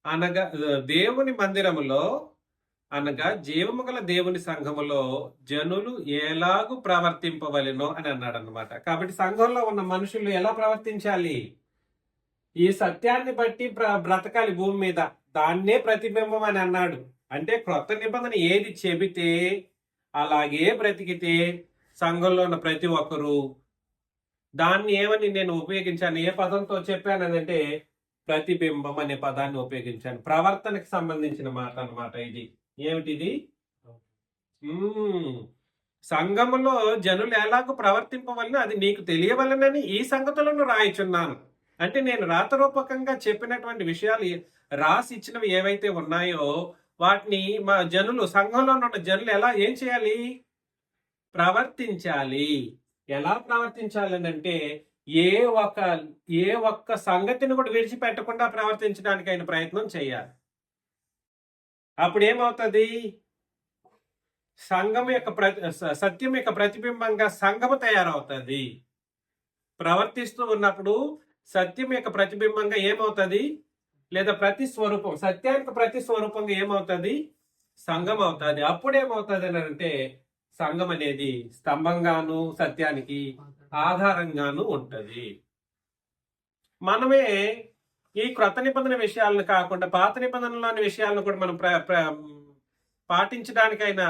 [SPEAKER 1] అనగా దేవుని మందిరములో అనగా జీవము గల దేవుని సంఘములో జనులు ఎలాగూ ప్రవర్తింపవలెనో అని అన్నాడు అన్నమాట. కాబట్టి సంఘంలో ఉన్న మనుషులు ఎలా ప్రవర్తించాలి? ఈ సత్యాన్ని బట్టి బ్రతకాలి భూమి మీద. దాన్నే ప్రతిబింబం అని అన్నాడు. అంటే క్రొత్త నిబంధన ఏది చెబితే అలాగే బ్రతికితే సంఘంలో ఉన్న ప్రతి ఒక్కరు దాన్ని ఏమని నేను ఉపయోగించాను, ఏ పదంతో చెప్పాను అంటే ప్రతిబింబం అనే పదాన్ని ఉపయోగించాను. ప్రవర్తనకు సంబంధించిన మాట అన్నమాట ఇది. ఏమిటిది? సంఘములో జనులు ఎలాగో ప్రవర్తింపవలన అది నీకు తెలియవలనని ఈ సంగతులను రాయిచున్నాను. అంటే నేను రాతరూపకంగా చెప్పినటువంటి విషయాలు రాసి ఇచ్చినవి ఏవైతే ఉన్నాయో వాటిని మా జనులు, సంఘంలో ఉన్న జనులు ఏం చేయాలి? ప్రవర్తించాలి. ఎలా ప్రవర్తించాలి అంటే ఏ ఒక్క సంగతిని కూడా విడిచిపెట్టకుండా ప్రవర్తించడానికి ఆయన ప్రయత్నం చేయాలి. అప్పుడు ఏమవుతుంది? సంఘం యొక్క సత్యం యొక్క ప్రతిబింబంగా సంఘము తయారవుతుంది. ప్రవర్తిస్తూ ఉన్నప్పుడు సత్యం యొక్క ప్రతిబింబంగా ఏమవుతుంది? లేదా ప్రతిస్వరూపం, సత్యానికి ప్రతిస్వరూపంగా ఏమవుతుంది? సంఘం అవుతుంది. అప్పుడు ఏమవుతుంది అని అంటే సంఘం అనేది స్తంభంగాను సత్యానికి ఆధారంగాను ఉంటది. మనమే ఈ క్రొత్త నిబంధన విషయాలను కాకుండా పాత నిబంధనలోని విషయాలను కూడా మనం పాటించడానికైనా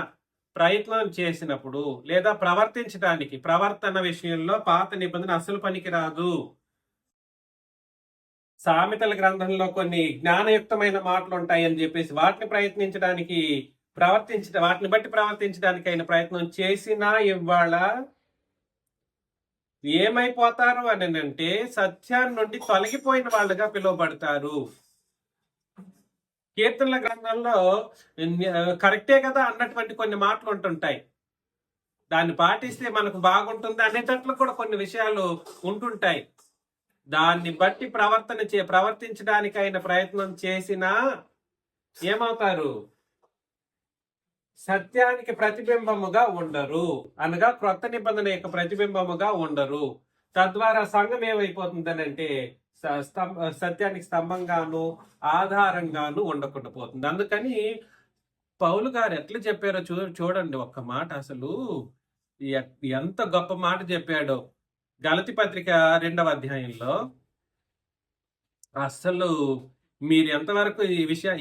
[SPEAKER 1] ప్రయత్నం చేసినప్పుడు లేదా ప్రవర్తన విషయంలో పాత నిబంధన అసలు పనికిరాదు. సామెతల గ్రంథంలో కొన్ని జ్ఞానయుక్తమైన మాటలు ఉంటాయని చెప్పేసి వాటిని బట్టి ప్రవర్తించడానికి అయిన ప్రయత్నం చేసినా ఇవాళ ఏమైపోతారు అని అంటే సత్యాన్ని నుండి తొలగిపోయిన వాళ్ళుగా పిలువబడతారు. కీర్తనల గ్రంథంలో కరెక్టే కదా అన్నటువంటి కొన్ని మాటలు ఉంటుంటాయి. దాన్ని పాటిస్తే మనకు బాగుంటుంది అనేటట్లు కూడా కొన్ని విషయాలు ఉంటుంటాయి. దాన్ని బట్టి ప్రవర్తించడానికి అయిన ప్రయత్నం చేసినా ఏమవుతారు? సత్యానికి ప్రతిబింబముగా ఉండరు, అనగా క్రొత్త నిబంధన యొక్క ప్రతిబింబముగా ఉండరు. తద్వారా సంఘం ఏమైపోతుందనంటే సత్యానికి స్తంభంగాను ఆధారంగాను ఉండకుండా పోతుంది. అందుకని పౌలు గారు ఎట్లా చెప్పారో చూడండి ఒక్క మాట. అసలు ఎంత గొప్ప మాట చెప్పాడో గలతీ పత్రిక 2వ అధ్యాయంలో. అసలు మీరు ఎంతవరకు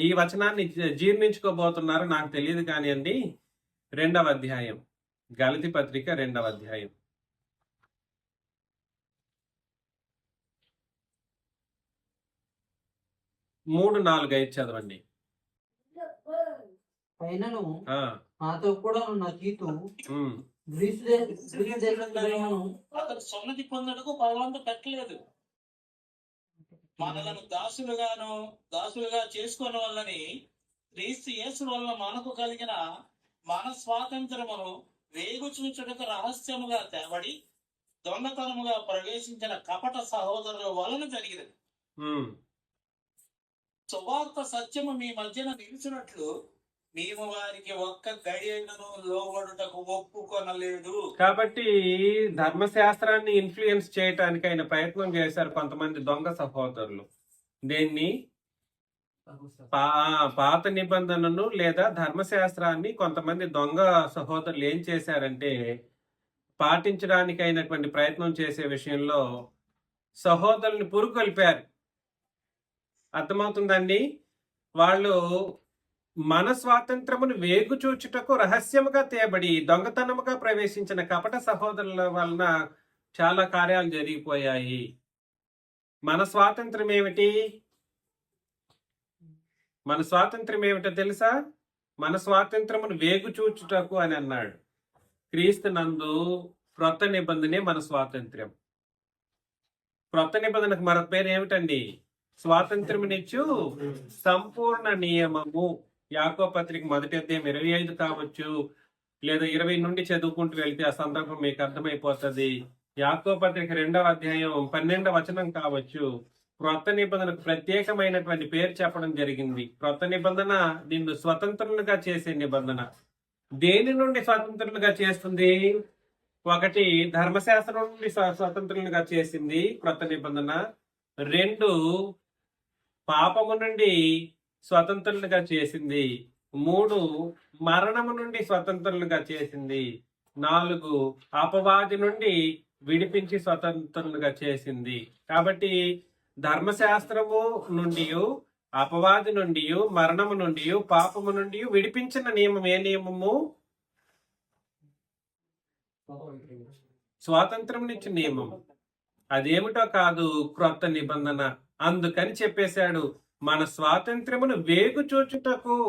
[SPEAKER 1] ఈ వచనాన్ని జీర్ణించుకోబోతున్నారో నాకు తెలియదు కానివ్వండి. 2వ అధ్యాయం, గలతీ పత్రిక 2వ అధ్యాయం. మూడు 4, 5 చదవండి.
[SPEAKER 3] అయినను నాతో కూడా ఉన్న తీతు
[SPEAKER 2] అతను సొన్నతి పొందడకు బలవంతం పెట్టలేదు. మనలను దాసులుగా చేసుకున్న వల్లని క్రీస్తు యేసు వల్ల మనకు కలిగిన మన స్వాతంత్రమును వేగు చూచుటకు రహస్యముగా తేబడి దొంగతనముగా ప్రవేశించిన కపట సహోదరుల వలన జరిగినది. సువార్త సత్యము మీ మధ్యన నిలిచినట్లు మేము వారికి ఒక్క గడియను లోబడుటకు ఒప్పుకొనలేదు. కాబట్టి ధర్మశాస్త్రాన్ని ఇన్ఫ్లుయెన్స్ చేయటానికి ఆయన ప్రయత్నం చేశారు కొంతమంది దొంగ సహోదరులు. దేన్ని? పాత నిబంధనను లేదా ధర్మశాస్త్రాన్ని కొంతమంది దొంగ సహోదరులు ఏం చేశారంటే పాటించడానికి అయినటువంటి ప్రయత్నం చేసే విషయంలో సహోదరుల్ని పురుకొల్పారు. అర్థమవుతుందండి? వాళ్ళు మన స్వాతంత్రమును వేగుచూచుటకు రహస్యముగా తేబడి దొంగతనముగా ప్రవేశించిన కపట సహోదరుల వలన చాలా కార్యాలు జరిగిపోయాయి.
[SPEAKER 1] మన స్వాతంత్రం ఏమిటి? మన స్వాతంత్రం ఏమిటో తెలుసా? మన స్వాతంత్రమును వేగు చూచుటకు అని అన్నాడు. క్రీస్తు నందు క్రొత్త నిబంధనే మన స్వాతంత్ర్యం. క్రొత్త నిబంధనకు మరొక పేరు ఏమిటండి? స్వాతంత్రమునిచ్చు సంపూర్ణ నియమము. యాకోబు పత్రిక 1వ అధ్యాయం 25 కావచ్చు, లేదా 20 నుండి చదువుకుంటూ వెళ్తే ఆ సందర్భం మీకు అర్థమైపోతుంది. యాకోబు పత్రిక 2వ అధ్యాయం 12వ వచనం కావచ్చు. క్రొత్త నిబంధనకు ప్రత్యేకమైనటువంటి పేరు చెప్పడం జరిగింది. క్రొత్త నిబంధన నిన్ను స్వతంత్రులుగా చేసే నిబంధన. దేని నుండి స్వతంత్రులుగా చేస్తుంది? ఒకటి, ధర్మశాస్త్రం నుండి స్వతంత్రులుగా చేసింది క్రొత్త నిబంధన. 2, పాపము నుండి స్వతంత్రులుగా చేసింది. 3, మరణము నుండి స్వతంత్రులుగా చేసింది. 4, అపవాది నుండి విడిపించి స్వతంత్రులుగా చేసింది. కాబట్టి ధర్మశాస్త్రము నుండి, అపవాది నుండి, మరణము నుండి, పాపము నుండి విడిపించిన నియమం ఏ నియమము? స్వాతంత్రమునిచ్చిన నియమం. అదేమిటో కాదు, క్రొత్త నిబంధన. అందుకని చెప్పేశాడు, మన స్వాతంత్రమును వేగు చూచుటకు.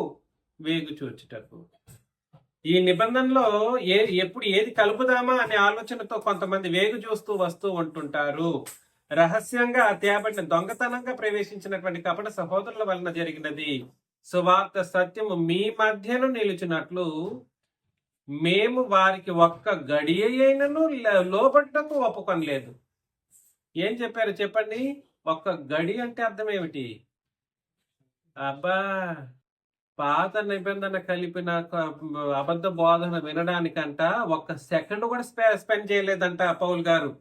[SPEAKER 1] ఈ నిబంధనలో ఎప్పుడు ఏది కలుపుదామా అనే ఆలోచనతో కొంతమంది వేగు చూస్తూ వస్తూ ఉంటుంటారు. రహస్యంగా తేబడిన దొంగతనంగా ప్రవేశించినటువంటి కపట సహోదరుల వలన జరిగినది. సువార్త సత్యము మీ మధ్యను నిలిచినట్లు మేము వారికి ఒక్క గడియ అయినను లోబడ్డకు ఒప్పుకొనలేదు. ఏం చెప్పారు చెప్పండి? ఒక్క గడి అంటే అర్థం ఏమిటి? అబ్బా, పాత నిబంధన కలిపిన అబద్ధ బోధన వినడానికంట ఒక్క సెకండ్ కూడా స్పెండ్ చేయలేదంట పౌలు గారు,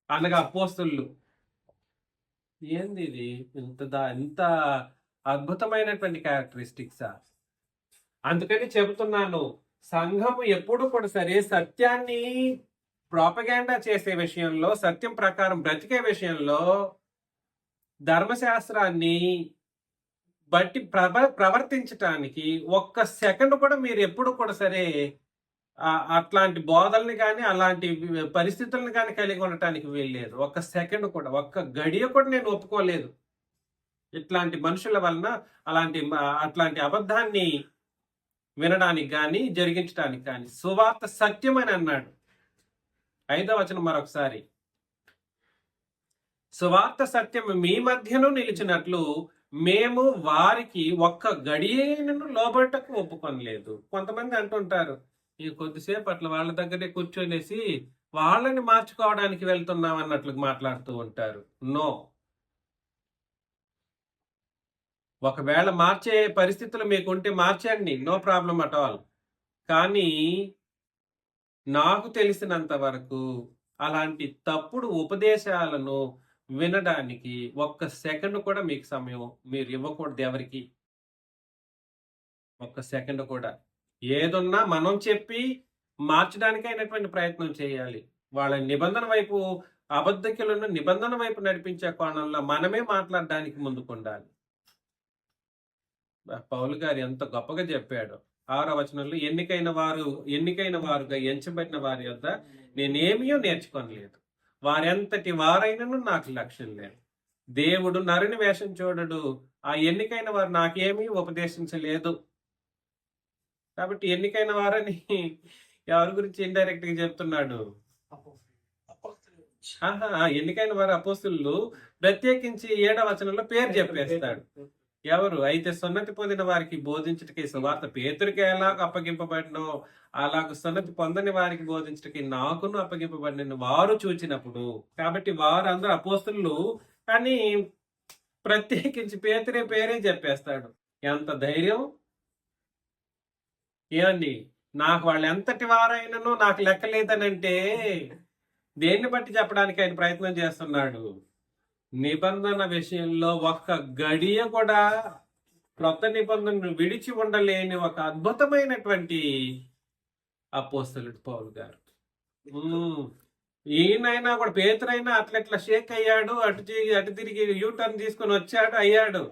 [SPEAKER 1] అనగా అపోస్తలులు. ఏంది ఇది? ఇంత అద్భుతమైనటువంటి క్యారెక్టరిస్టిక్సా? అందుకని చెబుతున్నాను, సంఘము ఎప్పుడు కూడా సరే సత్యాన్ని ప్రాపగాండా చేసే విషయంలో, సత్యం ప్రకారం బ్రతికే విషయంలో, ధర్మశాస్త్రాన్ని బట్టి ప్రవర్తించటానికి ఒక్క సెకండ్ కూడా మీరు ఎప్పుడు కూడా సరే అట్లాంటి బోధల్ని కానీ అలాంటి పరిస్థితులను కానీ కలిగి ఉండటానికి వీల్లేదు. ఒక్క సెకండ్ కూడా, ఒక్క గడియ కూడా నేను ఒప్పుకోలేదు ఇట్లాంటి మనుషుల వలన అట్లాంటి అబద్ధాన్ని వినడానికి కానీ జరిగించడానికి కానీ. సువార్త సత్యం అని అన్నాడు. 5వ వచనం మరొకసారి, సువార్త సత్యం మీ మధ్యను నిలిచినట్లు మేము వారికి ఒక్క గడియను లోబట్టకు ఒప్పుకొనలేదు. కొంతమంది అంటుంటారు, ఈ కొద్దిసేపు అట్లా వాళ్ళ దగ్గరే కూర్చొనేసి వాళ్ళని మార్చుకోవడానికి వెళ్తున్నాం అన్నట్లు మాట్లాడుతూ ఉంటారు. నో, ఒకవేళ మార్చే పరిస్థితులు మీకుంటే మార్చండి, నో ప్రాబ్లం అట్ ఆల్. కానీ నాకు తెలిసినంత వరకు అలాంటి తప్పుడు ఉపదేశాలను వినడానికి ఒక్క సెకండ్ కూడా మీకు సమయం మీరు ఇవ్వకూడదు. ఎవరికి ఒక్క సెకండ్ కూడా. ఏదున్నా మనం చెప్పి మార్చడానికి అయినటువంటి ప్రయత్నం చేయాలి. వాళ్ళ నిబంధన వైపు, అబద్ధకులను నిబంధన వైపు నడిపించే కోణంలో మనమే మాట్లాడడానికి ముందుకుండాలి. పౌలు గారు ఎంత గొప్పగా చెప్పాడు 6వ వచనంలో, ఎన్నికైన వారుగా ఎంచబడిన వారి యొద్ద నేనేమీ నేర్చుకోనలేదు, వారెంతటి వారైనను నాకు లక్ష్యం లేదు. దేవుడు నరుని వేషం చూడడు, ఆ ఎన్నికైన వారు నాకేమీ ఉపదేశించలేదు. కాబట్టి ఎన్నికైన వారని ఎవరి గురించి ఇండైరెక్ట్ గా చెప్తున్నాడు? ఎన్నికైన వారు అపోస్తులు. ప్రత్యేకించి 7వ వచనంలో పేరు చెప్పేస్తాడు. ఎవరు? అయితే సున్నతి పొందిన వారికి బోధించటకి సువార్త పేతురికి ఎలాగ అప్పగింపబడినో అలాగ సున్నతి పొందని వారికి బోధించటకి నాకును అప్పగింపబడిన వారు చూచినప్పుడు. కాబట్టి వారు అందరూ అపోస్తులు, కానీ ప్రత్యేకించి పేరే చెప్పేస్తాడు. ఎంత ధైర్యం! ఏమండి, నాకు వాళ్ళు ఎంతటి వారైనను నాకు లెక్కలేదనంటే దేన్ని బట్టి చెప్పడానికి ఆయన ప్రయత్నం చేస్తున్నాడు? నిబంధన విషయంలో ఒక్క గడియ కూడా క్రొత్త నిబంధనను విడిచి ఉండలేని ఒక అద్భుతమైనటువంటి అపోస్తలుడు పౌలు గారు. ఈయనైనా కూడా, పేతురైనా అట్లా షేక్ అయ్యాడు, అటు తిరిగి యూటర్న్ తీసుకొని వచ్చాడు, అయ్యాడు.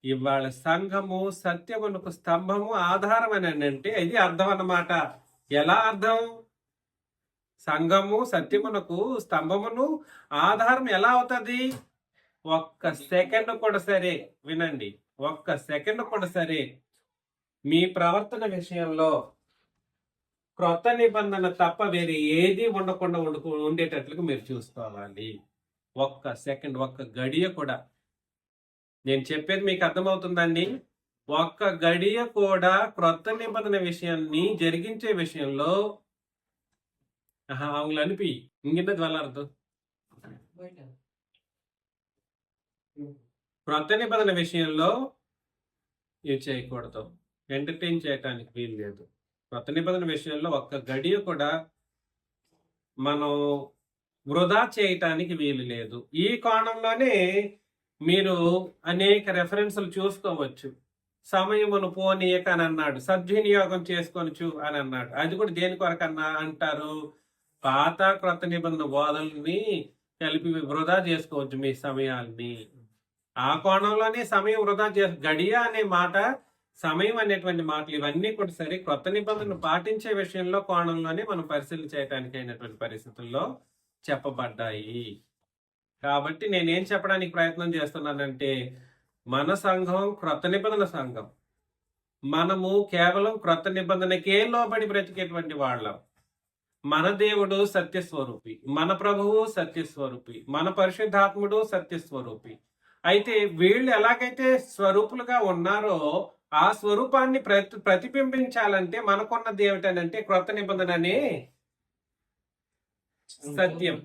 [SPEAKER 1] ఇవాళ సంఘము సత్యమునకు స్తంభము, ఆధారం అని అంటే ఇది అర్థం అన్నమాట. ఎలా అర్థం? సంఘము సత్యమునకు స్తంభమును ఆధారం ఎలా అవుతుంది? ఒక్క సెకండ్ కూడా సరే, వినండి, ఒక్క సెకండ్ కూడా సరే మీ ప్రవర్తన విషయంలో క్రొత్త నిబంధన తప్ప వేరే ఏది ఉండకుండా ఉండేటట్లుగా మీరు చూసుకోవాలి. ఒక్క సెకండ్, ఒక్క గడియ కూడా. నేను చెప్పేది మీకు అర్థమవుతుందండి? ఒక్క గడియ కూడా క్రొత్త నిబంధన విషయాన్ని జరిగించే విషయంలో அவங்கள அனுப்பி இங்கிருந்து வளர்றது క్రొత్త నిబంధన విషయంలో ఇవి చేయకూడదు, ఎంటర్టైన్ చేయటానికి వీలు లేదు. క్రొత్త నిబంధన విషయంలో ఒక్క గడియ కూడా మనం వృధా చేయటానికి వీలు లేదు. ఈ కోణంలోనే మీరు అనేక రెఫరెన్సులు చూసుకోవచ్చు. సమయమును పోనీయక అని అన్నాడు, సద్వినియోగం చేసుకొనొచ్చు అని అన్నాడు. అది కూడా దేని కొరకు అంటారు? పాత క్రొత్త నిబంధన బోధల్ని కలిపి వృధా చేసుకోవచ్చు మీ సమయాల్ని. ఆ కోణంలోనే సమయం వృధా గడియ అనే మాట, సమయం అనేటువంటి మాటలు ఇవన్నీ కూడా సరే క్రొత్త నిబంధనలు పాటించే విషయంలో కోణంలోనే మనం పరిశీలన చేయడానికి అయినటువంటి పరిస్థితుల్లో చెప్పబడ్డాయి. కాబట్టి నేనేం చెప్పడానికి ప్రయత్నం చేస్తున్నానంటే, మన సంఘం క్రొత్త నిబంధన సంఘం. మనము కేవలం క్రొత్త నిబంధనకే లోబడి బ్రతికేటువంటి వాళ్ళం. మన దేవుడు సత్యస్వరూపి, మన ప్రభువు సత్యస్వరూపి, మన పరిశుద్ధాత్ముడు సత్యస్వరూపి. అయితే వీళ్ళు ఎలాగైతే స్వరూపులుగా ఉన్నారో ఆ స్వరూపాన్ని ప్రతిబింబించాలంటే మనకున్నది ఏమిటనంటే క్రొత్త నిబంధన అనే సత్యం.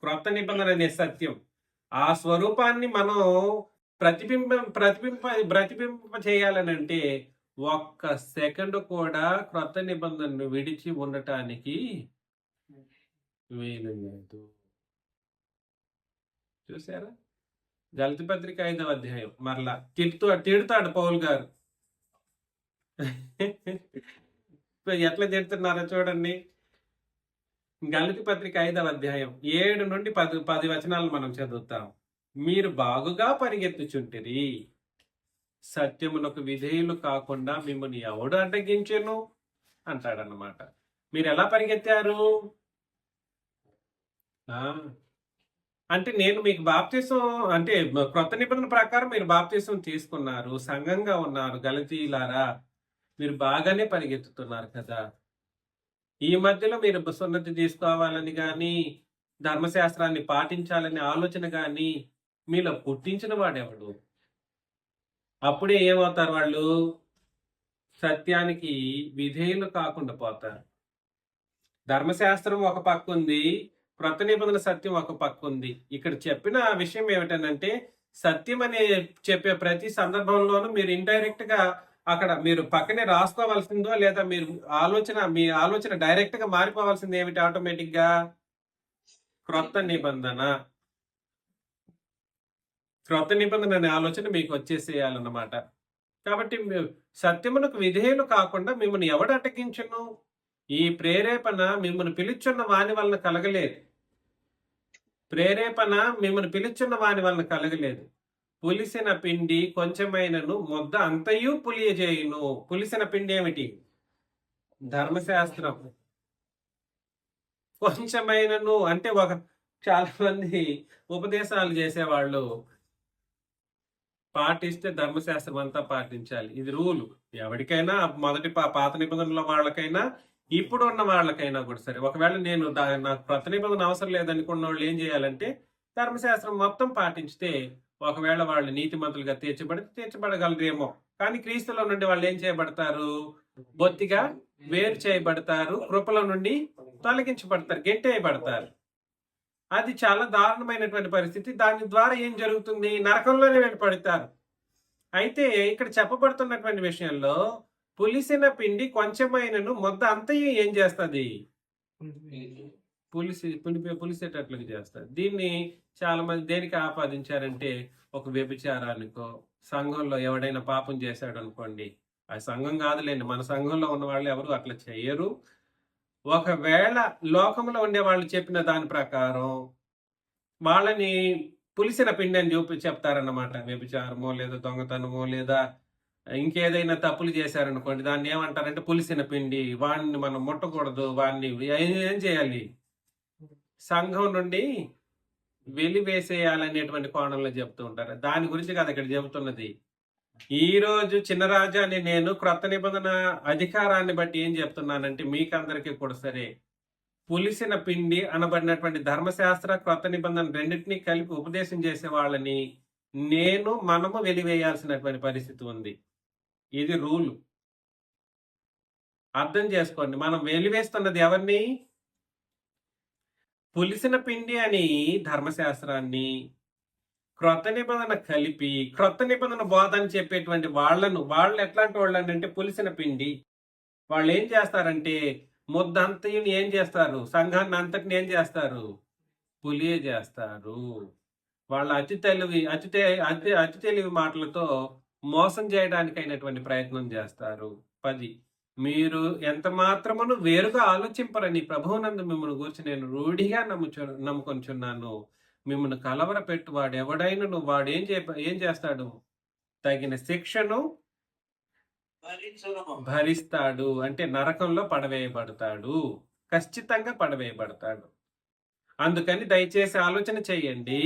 [SPEAKER 1] క్రొత్త నిబంధన అనే సత్యం. ఆ స్వరూపాన్ని మనం ప్రతిబింబ చేయాలనంటే ఒక్క సెకండ్ కూడా క్రొత్త నిబంధనను విడిచి ఉండటానికి వీలు లేదు. చూసారా? గలతీ పత్రిక 5వ అధ్యాయం మరలా తిడతాడు పౌలు గారు. ఎట్లా తిడుతున్నారో చూడండి. గలతీ పత్రిక 5వ అధ్యాయం 7 నుండి 10 వచనాలు మనం చదువుతాం. మీరు బాగుగా పరిగెత్తుచుంటిరి, సత్యమునకు విధేయులు కాకుండా మిమ్మల్ని ఎవడు అడ్డగించెను అంటాడన్నమాట. మీరు ఎలా పరిగెత్తారు అంటే, నేను మీకు బాప్తిసం అంటే క్రొత్త నిబంధన ప్రకారం మీరు బాప్తిసం తీసుకున్నారు, సంఘంగా ఉన్నారు. గలతీయులారా, మీరు బాగానే పరిగెత్తుతున్నారు కదా. ఈ మధ్యలో మీరు సున్నతి తీసుకోవాలని కానీ ధర్మశాస్త్రాన్ని పాటించాలనే ఆలోచన కానీ మీలో పుట్టించిన వాడెవడు? అప్పుడే ఏమవుతారు వాళ్ళు? సత్యానికి విధేయులు కాకుండా పోతారు. ధర్మశాస్త్రం ఒక పక్క ఉంది, క్రొత్త నిబంధన సత్యం ఒక పక్క ఉంది. ఇక్కడ చెప్పిన విషయం ఏమిటనంటే, సత్యం అనే చెప్పే ప్రతి సందర్భంలోనూ మీరు ఇండైరెక్ట్ గా అక్కడ మీరు పక్కనే రాసుకోవాల్సిందో, లేదా మీ ఆలోచన డైరెక్ట్ గా మారిపోవాల్సింది ఏమిటి? ఆటోమేటిక్ గా క్రొత్త నిబంధన అనే ఆలోచన మీకు వచ్చేసేయాలన్నమాట. కాబట్టి సత్యమునకు విధేయులు కాకుండా మిమ్మల్ని ఎవడు అటకించును? ఈ ప్రేరేపణ మిమ్మల్ని పిలుచున్న వాని వలన కలగలేదు. పులిసిన పిండి కొంచెమైనను ముద్ద అంతయు పులియజేయును. పులిసిన పిండి ఏమిటి? ధర్మశాస్త్రం. కొంచెమైనను అంటే చాలా మంది ఉపదేశాలు చేసేవాళ్ళు పాటిస్తే ధర్మశాస్త్రం అంతా పాటించాలి, ఇది రూలు. ఎవరికైనా మొదటి పాత నిబంధనల వాళ్ళకైనా ఇప్పుడు ఉన్న వాళ్ళకైనా కూడా సరే. ఒకవేళ నేను నాకు క్రొత్త నిబంధన అవసరం లేదనుకున్న వాళ్ళు ఏం చేయాలంటే ధర్మశాస్త్రం మొత్తం పాటించితే ఒకవేళ వాళ్ళు నీతిమంతులుగా తీర్చబడగలరేమో. కానీ క్రీస్తులో నుండి వాళ్ళు ఏం చేయబడతారు? బొత్తిగా వేరు చేయబడతారు, కృపలో నుండి తొలగించబడతారు, గెంటేయబడతారు. అది చాలా దారుణమైనటువంటి పరిస్థితి. దాని ద్వారా ఏం జరుగుతుంది? నరకంలోనే వెళ్ళిపడతారు. అయితే ఇక్కడ చెప్పబడుతున్నటువంటి విషయంలో పులిసిన పిండి కొంచెమైనను ముద్ద అంతయు ఏం చేస్తుంది? పులిసేటట్లుగా చేస్తారు. దీన్ని చాలా మంది దేనికి ఆపాదించారంటే, ఒక వ్యభిచారానికో, సంఘంలో ఎవడైనా పాపం చేశాడు అనుకోండి, అది సంఘం కాదులేండి, మన సంఘంలో ఉన్న వాళ్ళు ఎవరు అట్లా చెయ్యరు. ఒకవేళ లోకంలో ఉండే వాళ్ళు చెప్పిన దాని ప్రకారం వాళ్ళని పులిసిన పిండి అని చెప్తారన్నమాట. వ్యభిచారమో లేదా దొంగతనమో లేదా ఇంకేదైనా తప్పులు చేశారనుకోండి, దాన్ని ఏమంటారంటే పులిసిన పిండి. వాడిని మనం ముట్టకూడదు, వాడిని ఏం చేయాలి? సంఘం నుండి వెలివేసేయాలనేటువంటి కోణంలో చెప్తూ ఉంటారు. దాని గురించి కాదు ఇక్కడ చెబుతున్నది. ఈ రోజు చిన్నరాజా అని నేను క్రొత్త నిబంధన అధికారాన్ని బట్టి ఏం చెప్తున్నానంటే మీకందరికీ కూడా సరే, పులిసిన పిండి అనబడినటువంటి ధర్మశాస్త్ర క్రొత్త నిబంధన రెండింటినీ కలిపి ఉపదేశం చేసే వాళ్ళని మనము వెలివేయాల్సినటువంటి పరిస్థితి ఉంది. ఇది రూలు. అర్థం చేసుకోండి. మనం వెలివేస్తున్నది ఎవరిని? పులిసిన పిండి అని ధర్మశాస్త్రాన్ని, క్రొత్త నిబంధన కలిపి క్రొత్త నిబంధన బోధ అని చెప్పేటువంటి వాళ్ళు ఎట్లాంటి వాళ్ళు అంటే పులిసిన పిండి. వాళ్ళు ఏం చేస్తారంటే ముద్దంతని ఏం చేస్తారు? సంఘాన్ని అంతటిని ఏం చేస్తారు? పులియ చేస్తారు. వాళ్ళ అతి తెలివి మాటలతో మోసం చేయడానికి అయినటువంటి ప్రయత్నం చేస్తారు. 10 మీరు ఎంత మాత్రమును వేరుగా ఆలోచింపరని ప్రభువునందు మిమ్మల్ని గురించి నేను రూఢిగా నమ్ముకొనిచున్నాను. మిమ్మల్ని కలవర పెట్టువాడు ఎవడైనను వాడు ఏం చేస్తాడు? తగిన శిక్షను భరిస్తాడు. అంటే నరకంలో పడవేయబడతాడు. ఖచ్చితంగా పడవేయబడతాడు. అందుకని దయచేసి ఆలోచన చేయండి.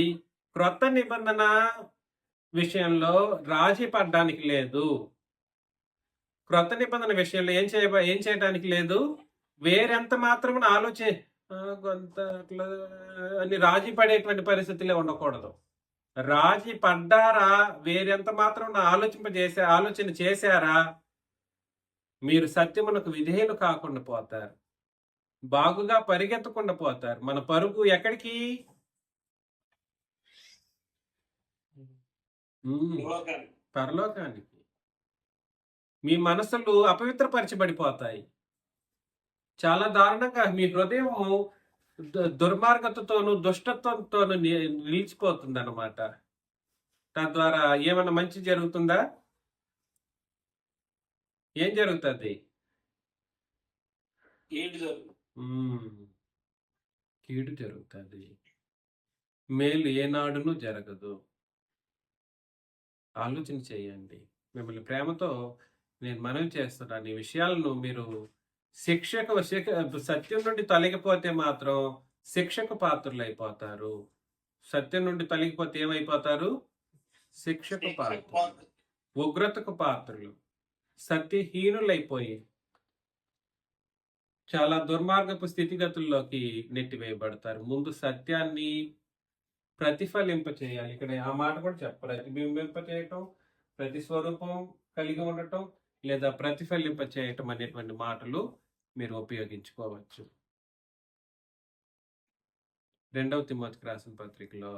[SPEAKER 1] క్రొత్త నిబంధన విషయంలో రాజీ పడడానికి లేదు. క్రొత్త నిబంధన విషయంలో ఏం చేయడానికి లేదు. వేరెంత మాత్రం కొంత అట్లా అని రాజీ పడేటువంటి పరిస్థితులే ఉండకూడదు. రాజీ పడ్డారా? వేరెంత మాత్రం ఆలోచన చేశారా? మీరు సత్యమునకు విధేయులు కాకుండా పోతారు. బాగుగా పరిగెత్తకుండా పోతారు. మన పరుగు ఎక్కడికి? పరలోకానికి. మీ మనసులు అపవిత్రపరచబడిపోతాయి. చాలా దారుణంగా మీ హృదయం దుర్మార్గతతోనూ దుష్టత్వంతోనూ నిలిచిపోతుంది అన్నమాట. తద్వారా ఏమన్నా మంచి జరుగుతుందా? ఏం జరుగుతుంది? కీడు జరుగుతుంది. మేలు ఏనాడును జరగదు. ఆలోచన చేయండి. మిమ్మల్ని ప్రేమతో నేను మనవి చేస్తున్నాను. ఈ విషయాలను మీరు సత్యం నుండి తొలగిపోతే మాత్రం శిక్షకు పాత్రలు అయిపోతారు. సత్యం నుండి తొలగిపోతే ఏమైపోతారు? శిక్షకు పాత్రలు, ఉగ్రతకు పాత్రలు, సత్యహీనులైపోయి చాలా దుర్మార్గపు స్థితిగతుల్లోకి నెట్టివేయబడతారు. ముందు సత్యాన్ని ప్రతిఫలింప చేయాలి. ఇక్కడ ఆ మాట కూడా చెప్పాలి. ప్రతిబింబింప చేయటం, ప్రతిస్వరూపం కలిగి ఉండటం, లేదా ప్రతిఫలింప చేయటం అనేటువంటి మాటలు మీరు ఉపయోగించుకోవచ్చు. 2వ తిమోతికి రాసిన పత్రికలో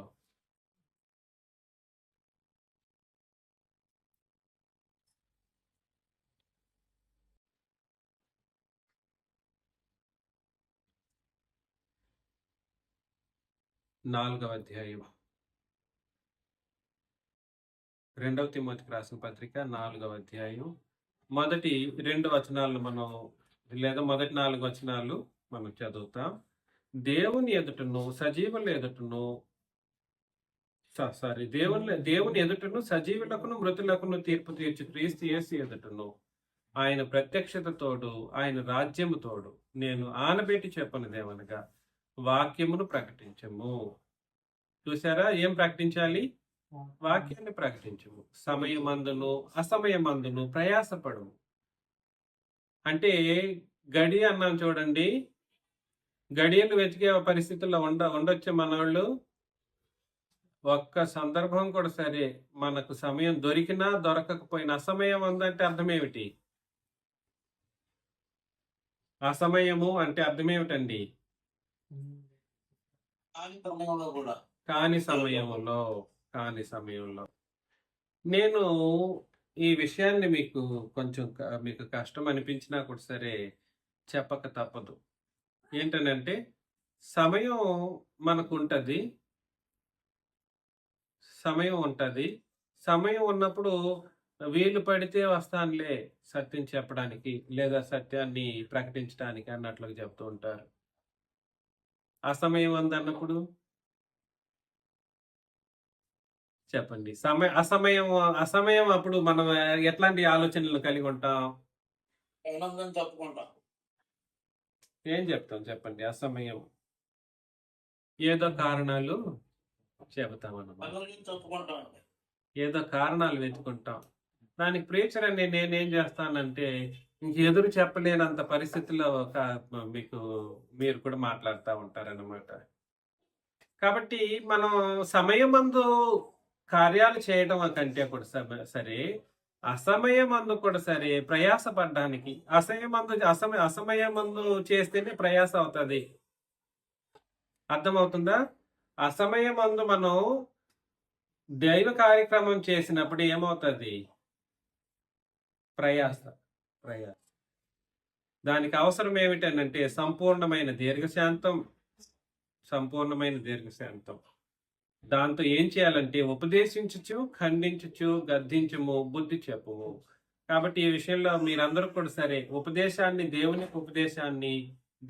[SPEAKER 1] నాలుగవ అధ్యాయం 2వ తిమోతికి రాసిన పత్రిక 4వ అధ్యాయం మొదటి 2 వచనాలను మొదటి 4 వచనాలు మనం చదువుతాం. దేవుని ఎదుటను సజీవులకును మృతులకును తీర్పు తీర్చి క్రీస్తు యేసు ఎదుటను ఆయన ప్రత్యక్షత తోడు ఆయన రాజ్యము తోడు నేను ఆనబెట్టి చెప్పనిదేమనగా వాక్యమును ప్రకటించము. చూసారా? ఏం ప్రకటించాలి? వాక్యాన్ని ప్రకటించము. సమయమందును అసమయమందును ప్రయాసపడము. అంటే గడి అన్నాం చూడండి. గడియలు వెతికే పరిస్థితుల్లో ఉండొచ్చు మనోళ్ళు. ఒక్క సందర్భం కూడా సరే మనకు సమయం దొరికినా దొరకకపోయినా అసమయం ఉందంటే అర్థమేమిటి? అసమయము అంటే అర్థమేమిటండి? కాని సమయంలో నేను ఈ విషయాన్ని మీకు కష్టం అనిపించినా కూడా సరే చెప్పక తప్పదు. ఏంటనంటే సమయం మనకు ఉంటుంది. సమయం ఉన్నప్పుడు వీలు పడితే వస్తానులే సత్యం చెప్పడానికి లేదా సత్యాన్ని ప్రకటించడానికి అన్నట్లుగా చెప్తూ ఉంటారు. అసమయం ఉందన్నప్పుడు చెప్పండి. అసమయం అప్పుడు మనం ఎట్లాంటి ఆలోచనలు కలిగి ఉంటాం? ఏం చెప్తాం చెప్పండి? అసమయం ఏదో కారణాలు చెబుతాం అన్నమాట.
[SPEAKER 2] పనుల నుంచి ఒప్పుకుంటాం.
[SPEAKER 1] ఏదో కారణాలు వెతుకుంటాం. దానికి ప్రీచర్ అని నేనేం చేస్తానంటే ఇంక ఎదురు చెప్పలేనంత పరిస్థితుల్లో మీరు కూడా మాట్లాడుతూ ఉంటారన్నమాట. కాబట్టి మనం సమయమందు కార్యాలు చేయడం కంటే కూడా సరే, అసమయమందు కూడా సరే ప్రయాసపడడానికి అసమయమందు చేస్తేనే ప్రయాస అవుతుంది. అర్థమవుతుందా? అసమయమందు మనం దైవ కార్యక్రమం చేసినప్పుడు ఏమవుతుంది? ప్రయాస. దానికి అవసరం ఏమిటనంటే సంపూర్ణమైన దీర్ఘశాంతం. దాంతో ఏం చేయాలంటే ఉపదేశించుచు, ఖండించుచు, గద్దించుము, బుద్ధి చెప్పుము. కాబట్టి ఈ విషయంలో మీరందరూ కూడా సరే దేవుని యొక్క ఉపదేశాన్ని,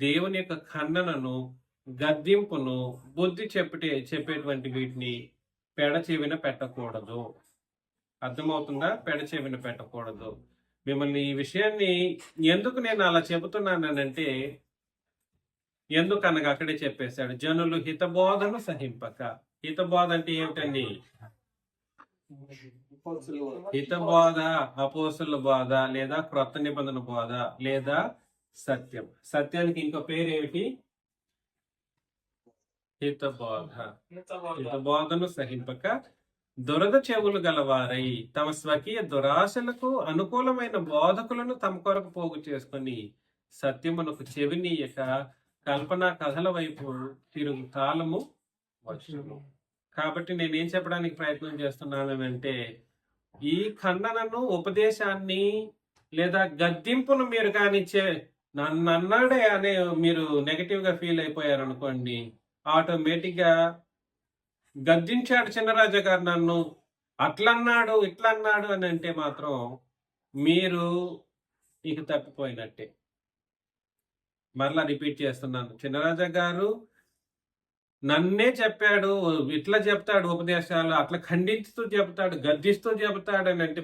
[SPEAKER 1] దేవుని యొక్క ఖండనను, గద్దింపును, బుద్ధి చెప్పేటువంటి వీటిని పెడచెవిన పెట్టకూడదు. అర్థమవుతుందా? పెడచెవిన పెట్టకూడదు. మిమ్మల్ని ఈ విషయాన్ని ఎందుకు నేను అలా చెబుతున్నానంటే, ఎందుకనగా అక్కడే చెప్పేశాడు, జనులు హితబోధను సహింపక. హితబోధ అంటే ఏమిటండి? హితబోధ, అపోస్తుల బోధ, లేదా క్రొత్త నిబంధన బోధ, లేదా సత్యం. సత్యానికి ఇంకో పేరు ఏమిటి? హితబోధను సహింపక దురద చెవులు గలవారై తమ స్వకీయ దురాశలకు అనుకూలమైన బోధకులను తమ కొరకు పోగు చేసుకుని సత్యమునకు చెవినీయక కల్పనా కథల వైపు తిరుగు కాలము వచ్చును. కాబట్టి నేనేం చెప్పడానికి ప్రయత్నం చేస్తున్నానంటే, ఈ ఖండనను, ఉపదేశాన్ని లేదా గద్దింపును మీరు కానిచ్చే నన్ను అన్నాడే అనే మీరు నెగటివ్ గా ఫీల్ అయిపోయారు అనుకోండి, ఆటోమేటిక్ గా గద్దించాడు చిన్నరాజా గారు నన్ను, అట్లన్నాడు ఇట్లన్నాడు అని అంటే మాత్రం మీరు ఇక తప్పిపోయినట్టే. మరలా రిపీట్ చేస్తున్నాను, చిన్నరాజా గారు నన్నే చెప్పాడు, ఇట్లా చెప్తాడు ఉపదేశాలు, అట్లా ఖండిస్తూ చెప్తాడు, గద్దిస్తూ చెబుతాడు అని అంటే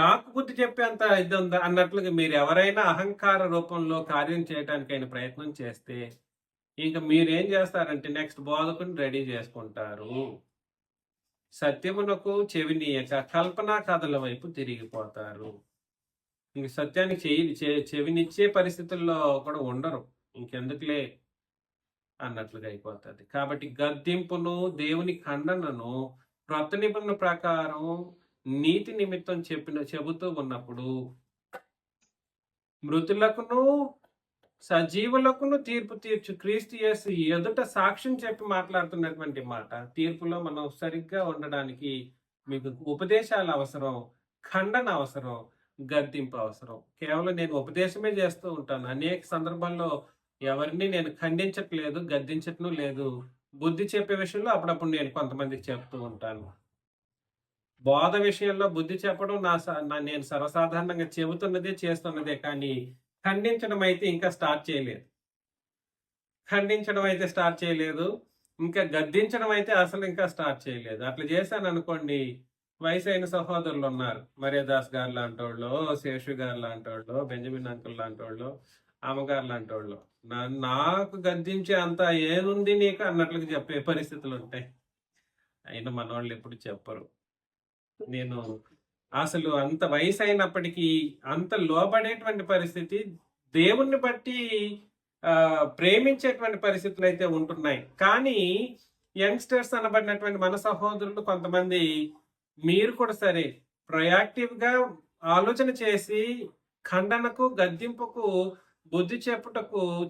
[SPEAKER 1] నాకు బుద్ధి చెప్పేంత ఇది ఉందా అన్నట్లుగా మీరు ఎవరైనా అహంకార రూపంలో కార్యం చేయడానికి అయిన ప్రయత్నం చేస్తే ఇంకా మీరేం చేస్తారంటే నెక్స్ట్ బోధకుని రెడీ చేసుకుంటారు. సత్యమునకు చెవినీయక కల్పనా కథల వైపు తిరిగిపోతారు. ఇంక సత్యానికి చెవినిచ్చే పరిస్థితుల్లో కూడా ఉండరు, ఇంకెందుకులే అన్నట్లుగా అయిపోతుంది. కాబట్టి గద్దింపును, దేవుని ఖండనను క్రొత్త నిబంధన ప్రకారం నీతి నిమిత్తం చెబుతూ ఉన్నప్పుడు మృతులకును సజీవులకును తీర్పు తీర్చు క్రీస్తు యేసు ఎదుట సాక్ష్యం చెప్పి మాట్లాడుతున్నటువంటి మాట. తీర్పులో మనం సరిగ్గా ఉండడానికి మీకు ఉపదేశాలు అవసరం, ఖండన అవసరం, గద్దింపు అవసరం. కేవలం నేను ఉపదేశమే చేస్తూ ఉంటాను. అనేక సందర్భాల్లో ఎవరిని నేను ఖండించట్లేదు, గద్దించటం లేదు. బుద్ధి చెప్పే విషయంలో అప్పుడప్పుడు నేను కొంతమందికి చెప్తూ ఉంటాను. బోధ విషయంలో బుద్ధి చెప్పడం నేను సర్వసాధారణంగా చెబుతున్నదే చేస్తున్నదే, కానీ ఖండించడం అయితే ఇంకా స్టార్ట్ చేయలేదు. ఇంకా గద్దించడం అయితే అసలు ఇంకా స్టార్ట్ చేయలేదు. అట్లా చేశాను అనుకోండి, వయసు అయిన సహోదరులు ఉన్నారు, మర్యాదాస్ గారు లాంటి వాళ్ళు, శేషు గారు లాంటి వాళ్ళు, బెంజమిన్ అంకుల్ లాంటి వాళ్ళు, అమ్మగారు లాంటి వాళ్ళు నాకు గద్దించే అంత ఏముంది నీకు అన్నట్లుగా చెప్పే పరిస్థితులు ఉంటాయి. అయినా మనవాళ్ళు ఎప్పుడు చెప్పరు. నేను అసలు అంత వయసు అయినప్పటికీ అంత లోబడేటువంటి పరిస్థితి, దేవుణ్ణి బట్టి ప్రేమించేటువంటి పరిస్థితులు అయితే ఉంటున్నాయి. కానీ యంగ్స్టర్స్ అనబడినటువంటి మన సహోదరులు కొంతమంది, మీరు కూడా సరే ప్రొయాక్టివ్ గా ఆలోచన చేసి ఖండనకు, గద్దింపుకు, బుద్ధి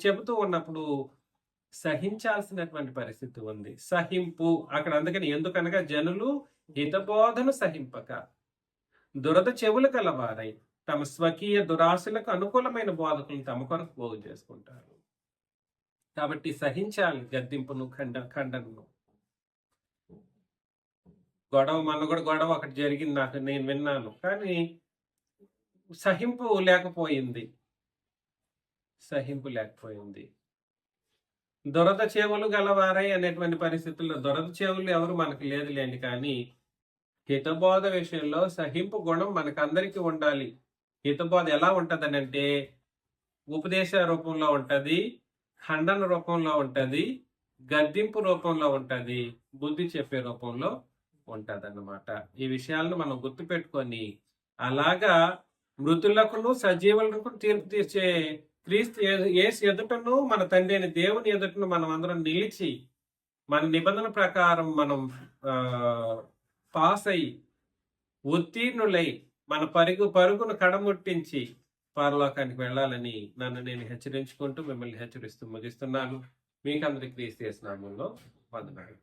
[SPEAKER 1] చెబుతూ ఉన్నప్పుడు సహించాల్సినటువంటి పరిస్థితి ఉంది. సహింపు అక్కడ. అందుకని ఎందుకనగా జనులు హితబోధను సహింపక దురద చెవులు కలవారై తమ స్వకీయ దురాశలకు అనుకూలమైన బోధకులను తమ కొరకు పోగు చేసుకుంటారు. కాబట్టి సహించాలి గద్దింపును, ఖండనను. గొడవ ఒకటి జరిగింది, నేను విన్నాను, కానీ సహింపు లేకపోయింది. దురద చెవులు గలవారై అనేటువంటి పరిస్థితుల్లో దురద చెవులు ఎవరు మనకు లేదులేండి, కానీ హితబోధ విషయంలో సహింపు గుణం మనకందరికీ ఉండాలి. హితబోధ ఎలా ఉంటదని అంటే ఉపదేశ రూపంలో ఉంటది, ఖండన రూపంలో ఉంటది, గద్దింపు రూపంలో ఉంటది, బుద్ధి చెప్పే రూపంలో ఉంటది అన్నమాట. ఈ విషయాలను మనం గుర్తుపెట్టుకొని అలాగా మృతులకును సజీవులకు తీర్పు తీర్చే క్రీస్తు యేసు ఎదుటను మన తండ్రి అయిన దేవుని ఎదుటను మనం అందరం నిలిచి మన నిబంధన ప్రకారం మనం పాస్ అయ్యి ఉత్తీర్ణులై మన పరుగును కడముట్టించి పరలోకానికి వెళ్ళాలని నన్ను నేను హెచ్చరించుకుంటూ మిమ్మల్ని హెచ్చరిస్తూ ముగిస్తున్నాను. మీకందరికి క్రీస్తు యేసు నామములో వందనాలు.